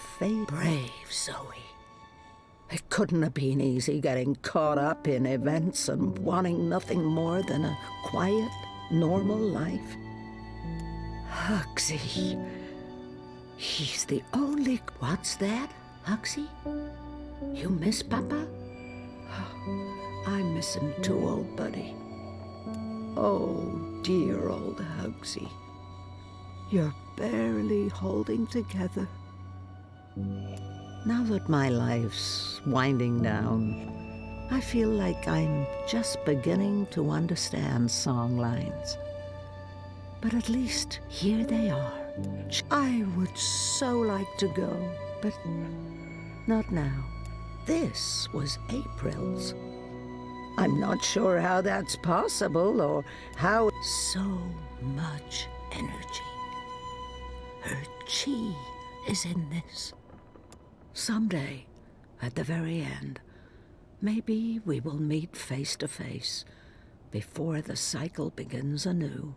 brave Zoe. It couldn't have been easy getting caught up in events and wanting nothing more than a quiet, normal life. Hugsy. He's the only... What's that, Hugsy? You miss Papa? I miss him too, old buddy. Oh, dear old Hugsy. You're barely holding together. Now that my life's winding down, I feel like I'm just beginning to understand song lines. But at least here they are. I would so like to go, but not now. This was April's. I'm not sure how that's possible or how... So much energy. Her chi is in this. Someday, at the very end, maybe we will meet face to face before the cycle begins anew.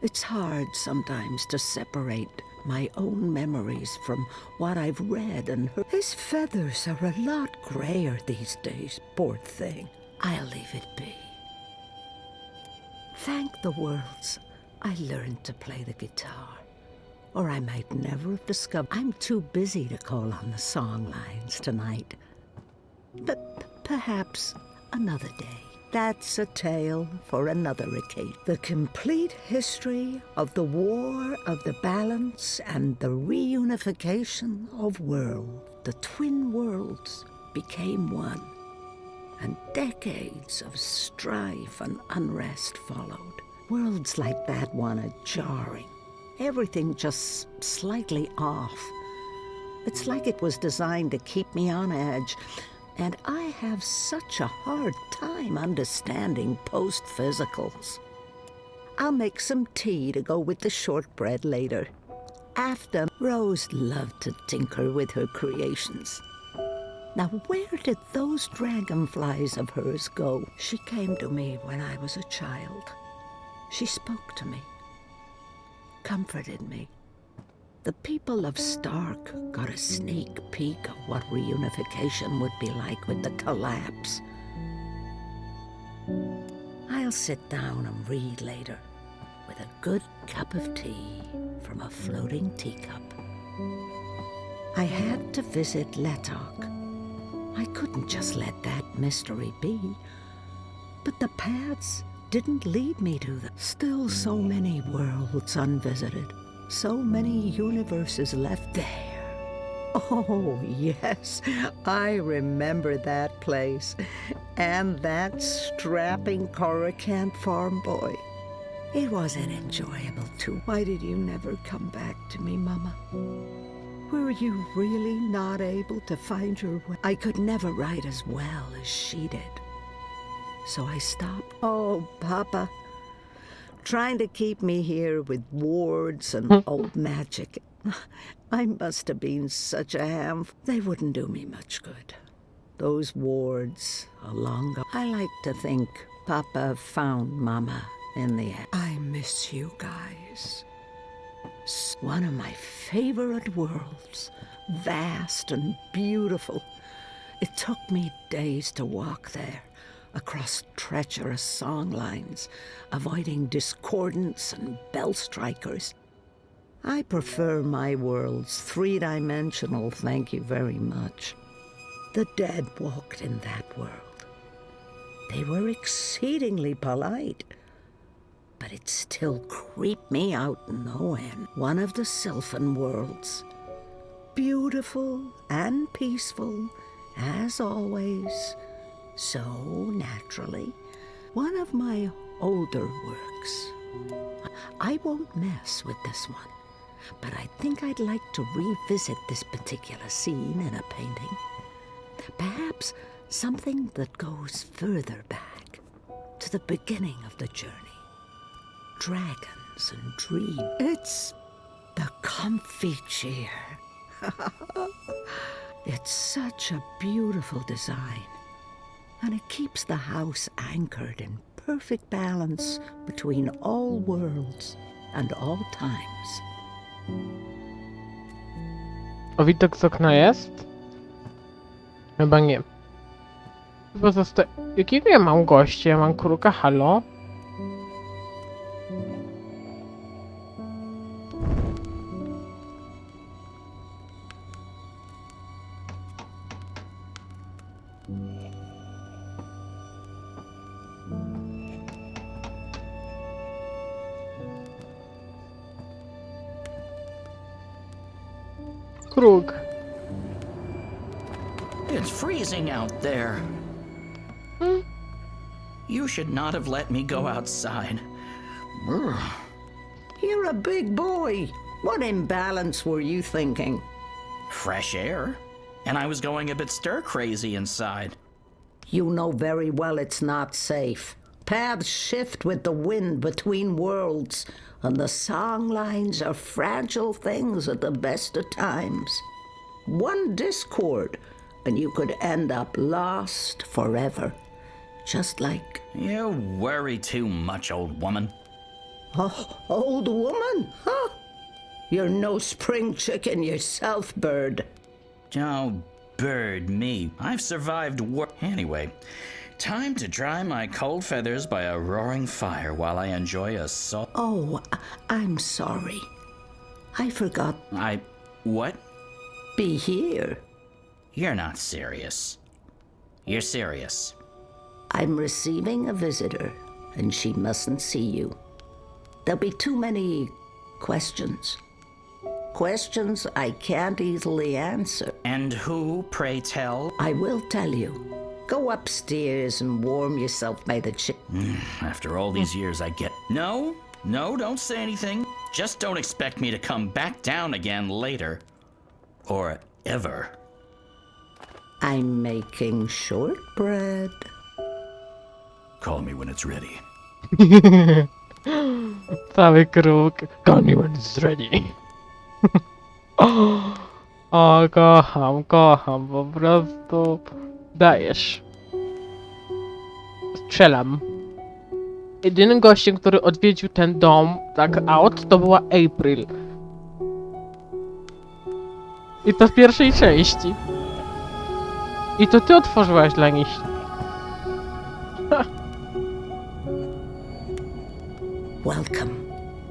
It's hard sometimes to separate my own memories from what I've read and heard. His feathers are a lot grayer these days, poor thing. I'll leave it be. Thank the worlds I learned to play the guitar. Or I might never have discovered. I'm too busy to call on the song lines tonight. But perhaps another day. That's a tale for another occasion. The complete history of the war of the balance and the reunification of worlds. The twin worlds became one, and decades of strife and unrest followed. Worlds like that one are jarring. Everything just slightly off. It's like it was designed to keep me on edge, and I have such a hard time understanding post-physicals. I'll make some tea to go with the shortbread later. After, Rose loved to tinker with her creations. Now, where did those dragonflies of hers go? She came to me when I was a child. She spoke to me, comforted me. The people of Stark got a sneak peek of what reunification would be like with the collapse. I'll sit down and read later, with a good cup of tea from a floating teacup. I had to visit Letok. I couldn't just let that mystery be. But the paths didn't lead me to them. Still so many worlds unvisited. So many universes left there. Oh, yes, I remember that place. And that strapping Coruscant farm boy. It wasn't enjoyable, too. Why did you never come back to me, Mama? Were you really not able to find your way? I could never write as well as she did. So I stopped. Oh, Papa. Trying to keep me here with wards and old magic. I must have been such a ham. They wouldn't do me much good. Those wards are long gone. I like to think Papa found Mama in the end. I miss you guys. It's one of my favorite worlds. Vast and beautiful. It took me days to walk there, across treacherous song lines, avoiding discordants and bell strikers. I prefer my worlds three-dimensional, thank you very much. The dead walked in that world. They were exceedingly polite, but it still creeped me out no end. One of the Sylphan worlds, beautiful and peaceful, as always, so naturally, one of my older works. I won't mess with this one, but I think I'd like to revisit this particular scene in a painting. Perhaps something that goes further back, to the beginning of the journey. Dragons and dreams. It's the comfy chair. It's such a beautiful design. And it keeps the house anchored in perfect balance between all worlds and all times. O, widok z okna jest? Chyba nie. Jakiego ja mam gościa? Ja mam Kruka, halo? Kruk. It's freezing out there. You should not have let me go outside. Brr. You're a big boy. What imbalance were you thinking? Fresh air. And I was going a bit stir-crazy inside. You know very well it's not safe. Paths shift with the wind between worlds, and the song lines are fragile things at the best of times. One discord, and you could end up lost forever. Just like... You worry too much, old woman. Oh, old woman? Huh? You're no spring chicken yourself, bird. Oh, bird me. I've survived Anyway, time to dry my cold feathers by a roaring fire while I enjoy a salt... Oh, I'm sorry. I forgot... What? Be here. You're not serious. You're serious. I'm receiving a visitor, and she mustn't see you. There'll be too many questions. Questions I can't easily answer. And who, pray tell? I will tell you. Go upstairs and warm yourself by the After all these years, I get... No, don't say anything. Just don't expect me to come back down again later. Or ever. I'm making shortbread. Call me when it's ready. Cały Kruk. Call me when it's ready. O, kocham, po prostu dajesz. Strzelam. Jedynym gościem, który odwiedził ten dom, tak out, to była April. I to w pierwszej części. I to ty otworzyłaś dla nich. Welcome,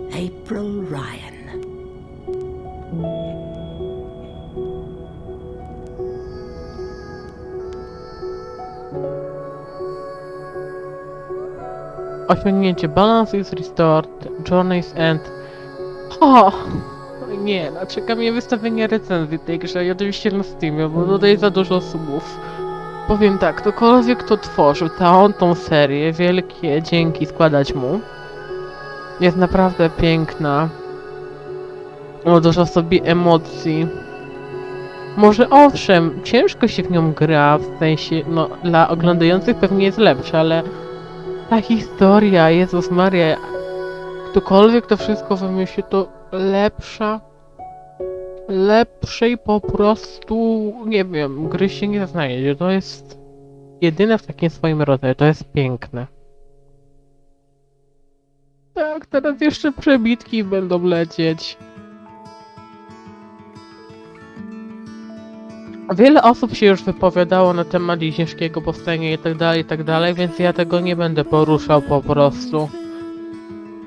April Ryan. Osiągnięcie balance is restored, journey's end. O! Nie, no czeka mnie wystawienie recenzji tej grze i oczywiście na Steamie, bo tutaj za dużo subów. Powiem tak, ktokolwiek kto tworzył tą serię, wielkie dzięki składać mu. Jest naprawdę piękna. Ma dużo sobie emocji. Może owszem, ciężko się w nią gra, w sensie, no dla oglądających pewnie jest lepsza, ale ta historia, Jezus Maria, ktokolwiek to wszystko wymyśli, to lepszej po prostu, nie wiem, gry się nie znajdzie. To jest jedyne w takim swoim rodzaju, to jest piękne. Tak, teraz jeszcze przebitki będą lecieć. Wiele osób się już wypowiadało na temat bliźniaczkiego powstania i tak dalej, więc ja tego nie będę poruszał po prostu.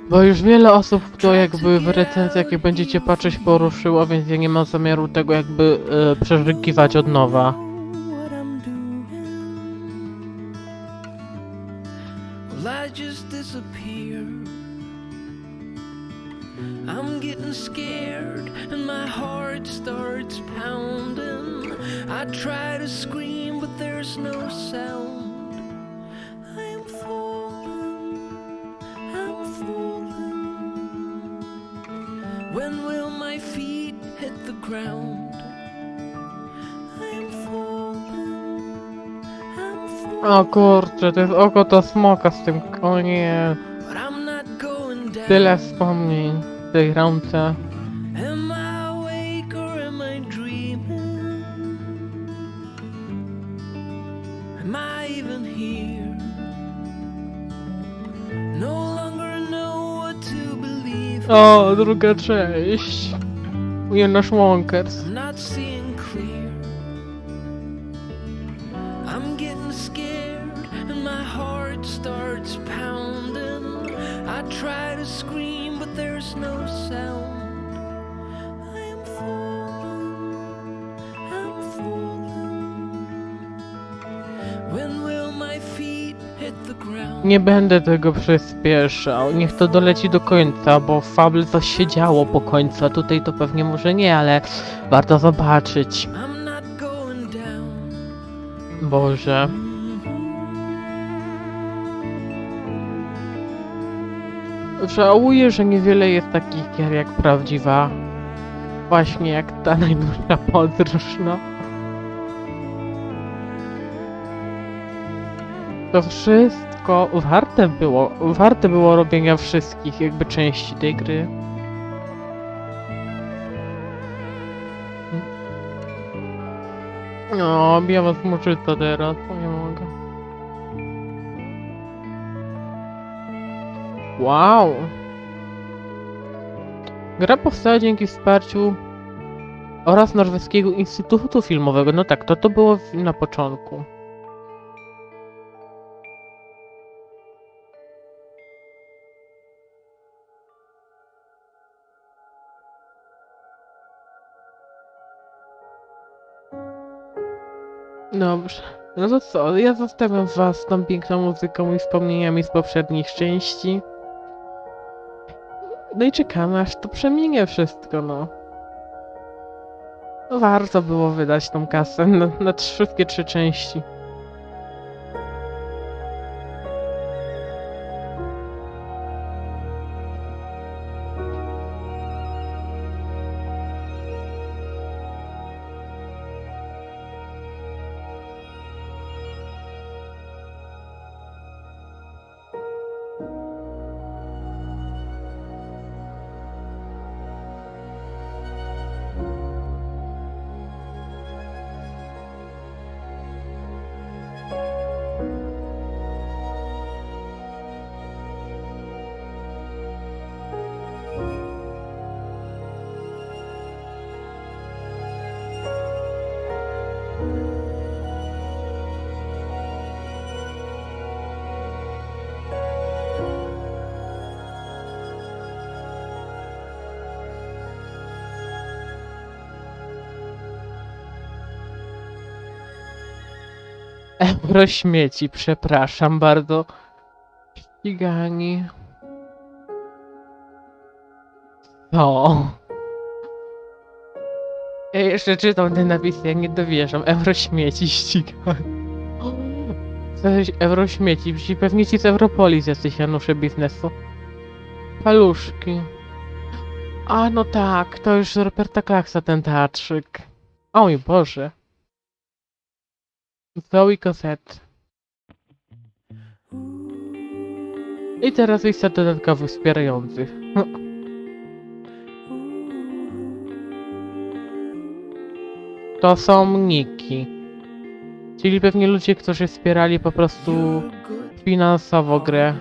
Bo już wiele osób to jakby w recenzjach, jak będziecie patrzeć, poruszyło, więc ja nie mam zamiaru tego jakby przeżykiwać od nowa. I'm getting scared and my heart starts pounding. I try to scream but there's no sound. I'm falling. When will my feet hit the ground? I'm falling. O kurczę, to jest oko to smoka z tym, o nie. Tyle wspomnień w tej ramce. Am I awake or am I dreaming? Am I even here? No longer know what to believe. O, druga część. Nasz Wonkers. I'm not seeing clear. try to scream, but there's no sound. I am falling, I'm falling. When will my feet hit the ground? Nie będę tego przyspieszał. Niech to doleci do końca, bo w fable coś się działo po końcu, a tutaj to pewnie może nie, ale warto zobaczyć. I'm not going down. Boże. Żałuję, że niewiele jest takich gier jak prawdziwa. Właśnie jak ta najdłuższa podróż, no. To wszystko warte było robienia wszystkich jakby części tej gry. No, biała smuczyca teraz, bo nie mogę. Wow! Gra powstała dzięki wsparciu oraz Norweskiego Instytutu Filmowego. No tak, to było na początku. Dobrze. No to co? Ja zostawiam was z tą piękną muzyką i wspomnieniami z poprzednich części. No i czekamy, aż to przeminie wszystko, no. No warto było wydać tą kasę na wszystkie 3 części. Eurośmieci, przepraszam bardzo. Ścigani. Co? Ja jeszcze czytam te napisy, ja nie dowierzam. Eurośmieci ścigani. Coś eurośmieci, pewnie ci z Europolis jacyś Janusze biznesu. Paluszki. A no tak, to już z Roberta Clarksa ten teatrzyk. O mój Boże. Zoe Cosette. I teraz lista dodatkowych wspierających. To są niki. Czyli pewnie ludzie, którzy wspierali po prostu finansowo grę.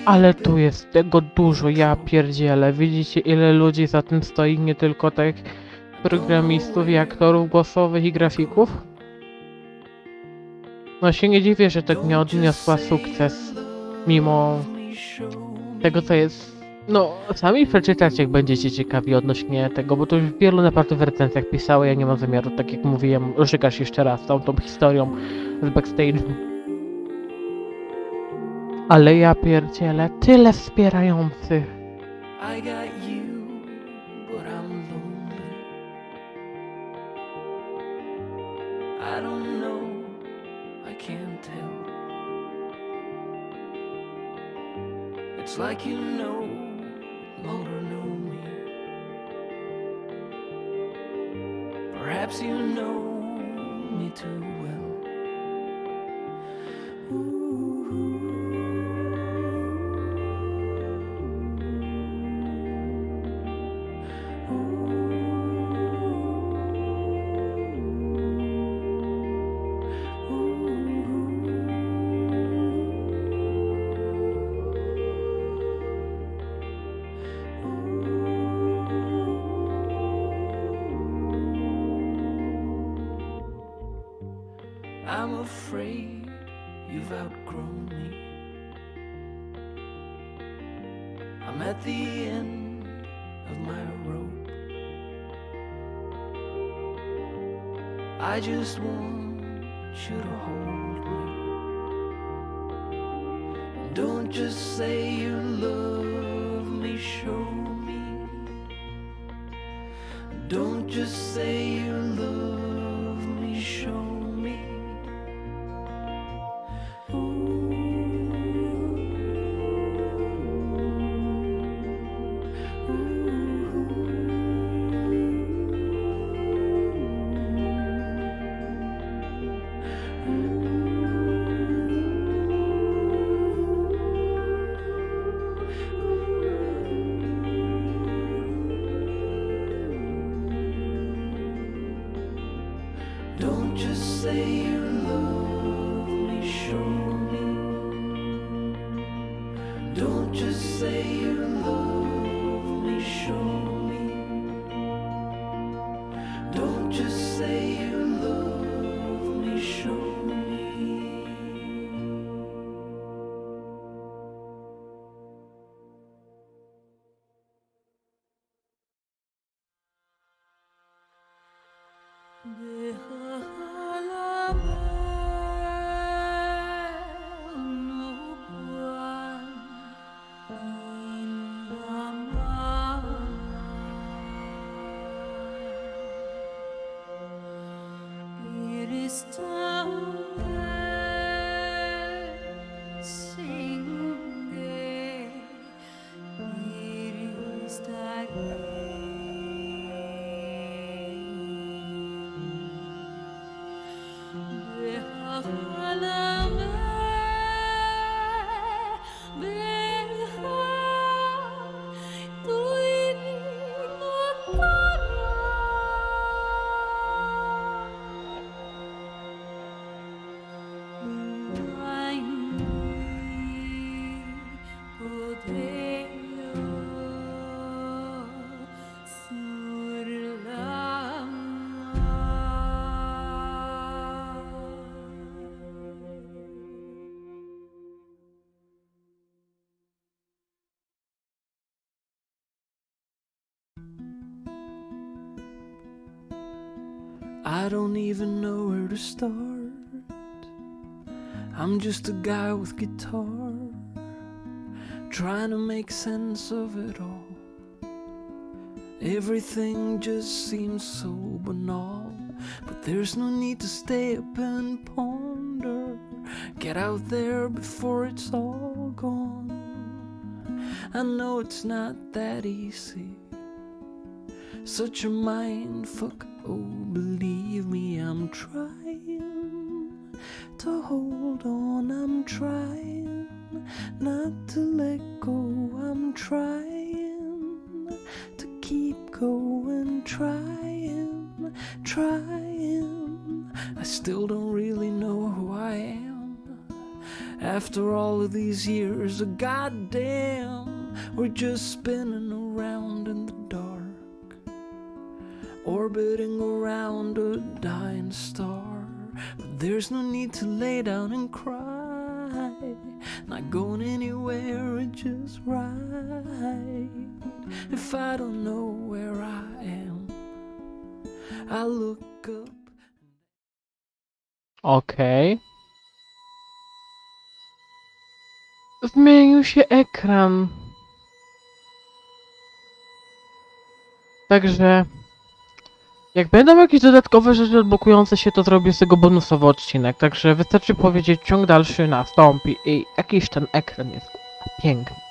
Ale tu jest tego dużo, ja pierdzielę. Widzicie, ile ludzi za tym stoi, nie tylko tych programistów i aktorów głosowych i grafików? No się nie dziwię, że tak nie odniosła sukces, mimo tego, co jest... No, sami przeczytać, jak będziecie ciekawi odnośnie tego, bo to już wielu naprawdę w recenzjach pisało, ja nie mam zamiaru, tak jak mówiłem, żygać jeszcze raz tą historią z backstage'u. Ale ja pierdzielę, tyle wspierających. I don't know, I can't tell. It's like you no longer know me. Perhaps you know me too well. outgrown me. I'm at the end of my rope. I just want you to hold me. Don't just say you love me, show me. Don't just say you love me, show me. Don't just say you love me, show me. Don't just say you love me, show me. Don't just say you love me, show me. I don't even know where to start. I'm just a guy with guitar, trying to make sense of it all. Everything just seems so banal, but there's no need to stay up and ponder. Get out there before it's all gone. I know it's not that easy, such a mind fuck. Oh, believe me, I'm trying to hold on. I'm trying not to let go. I'm trying to keep going. Trying. I still don't really know who I am. After all of these years of goddamn, we're just spinning around in the dark, orbiting around a dying star. But there's no need to lay down and cry. Not going anywhere, it's just right. If I don't know where I am, I look up. Okej. Zmienił się ekran. Także jak będą jakieś dodatkowe rzeczy odblokujące się, to zrobię z tego bonusowy odcinek. Także wystarczy powiedzieć, ciąg dalszy nastąpi i jakiś ten ekran jest piękny.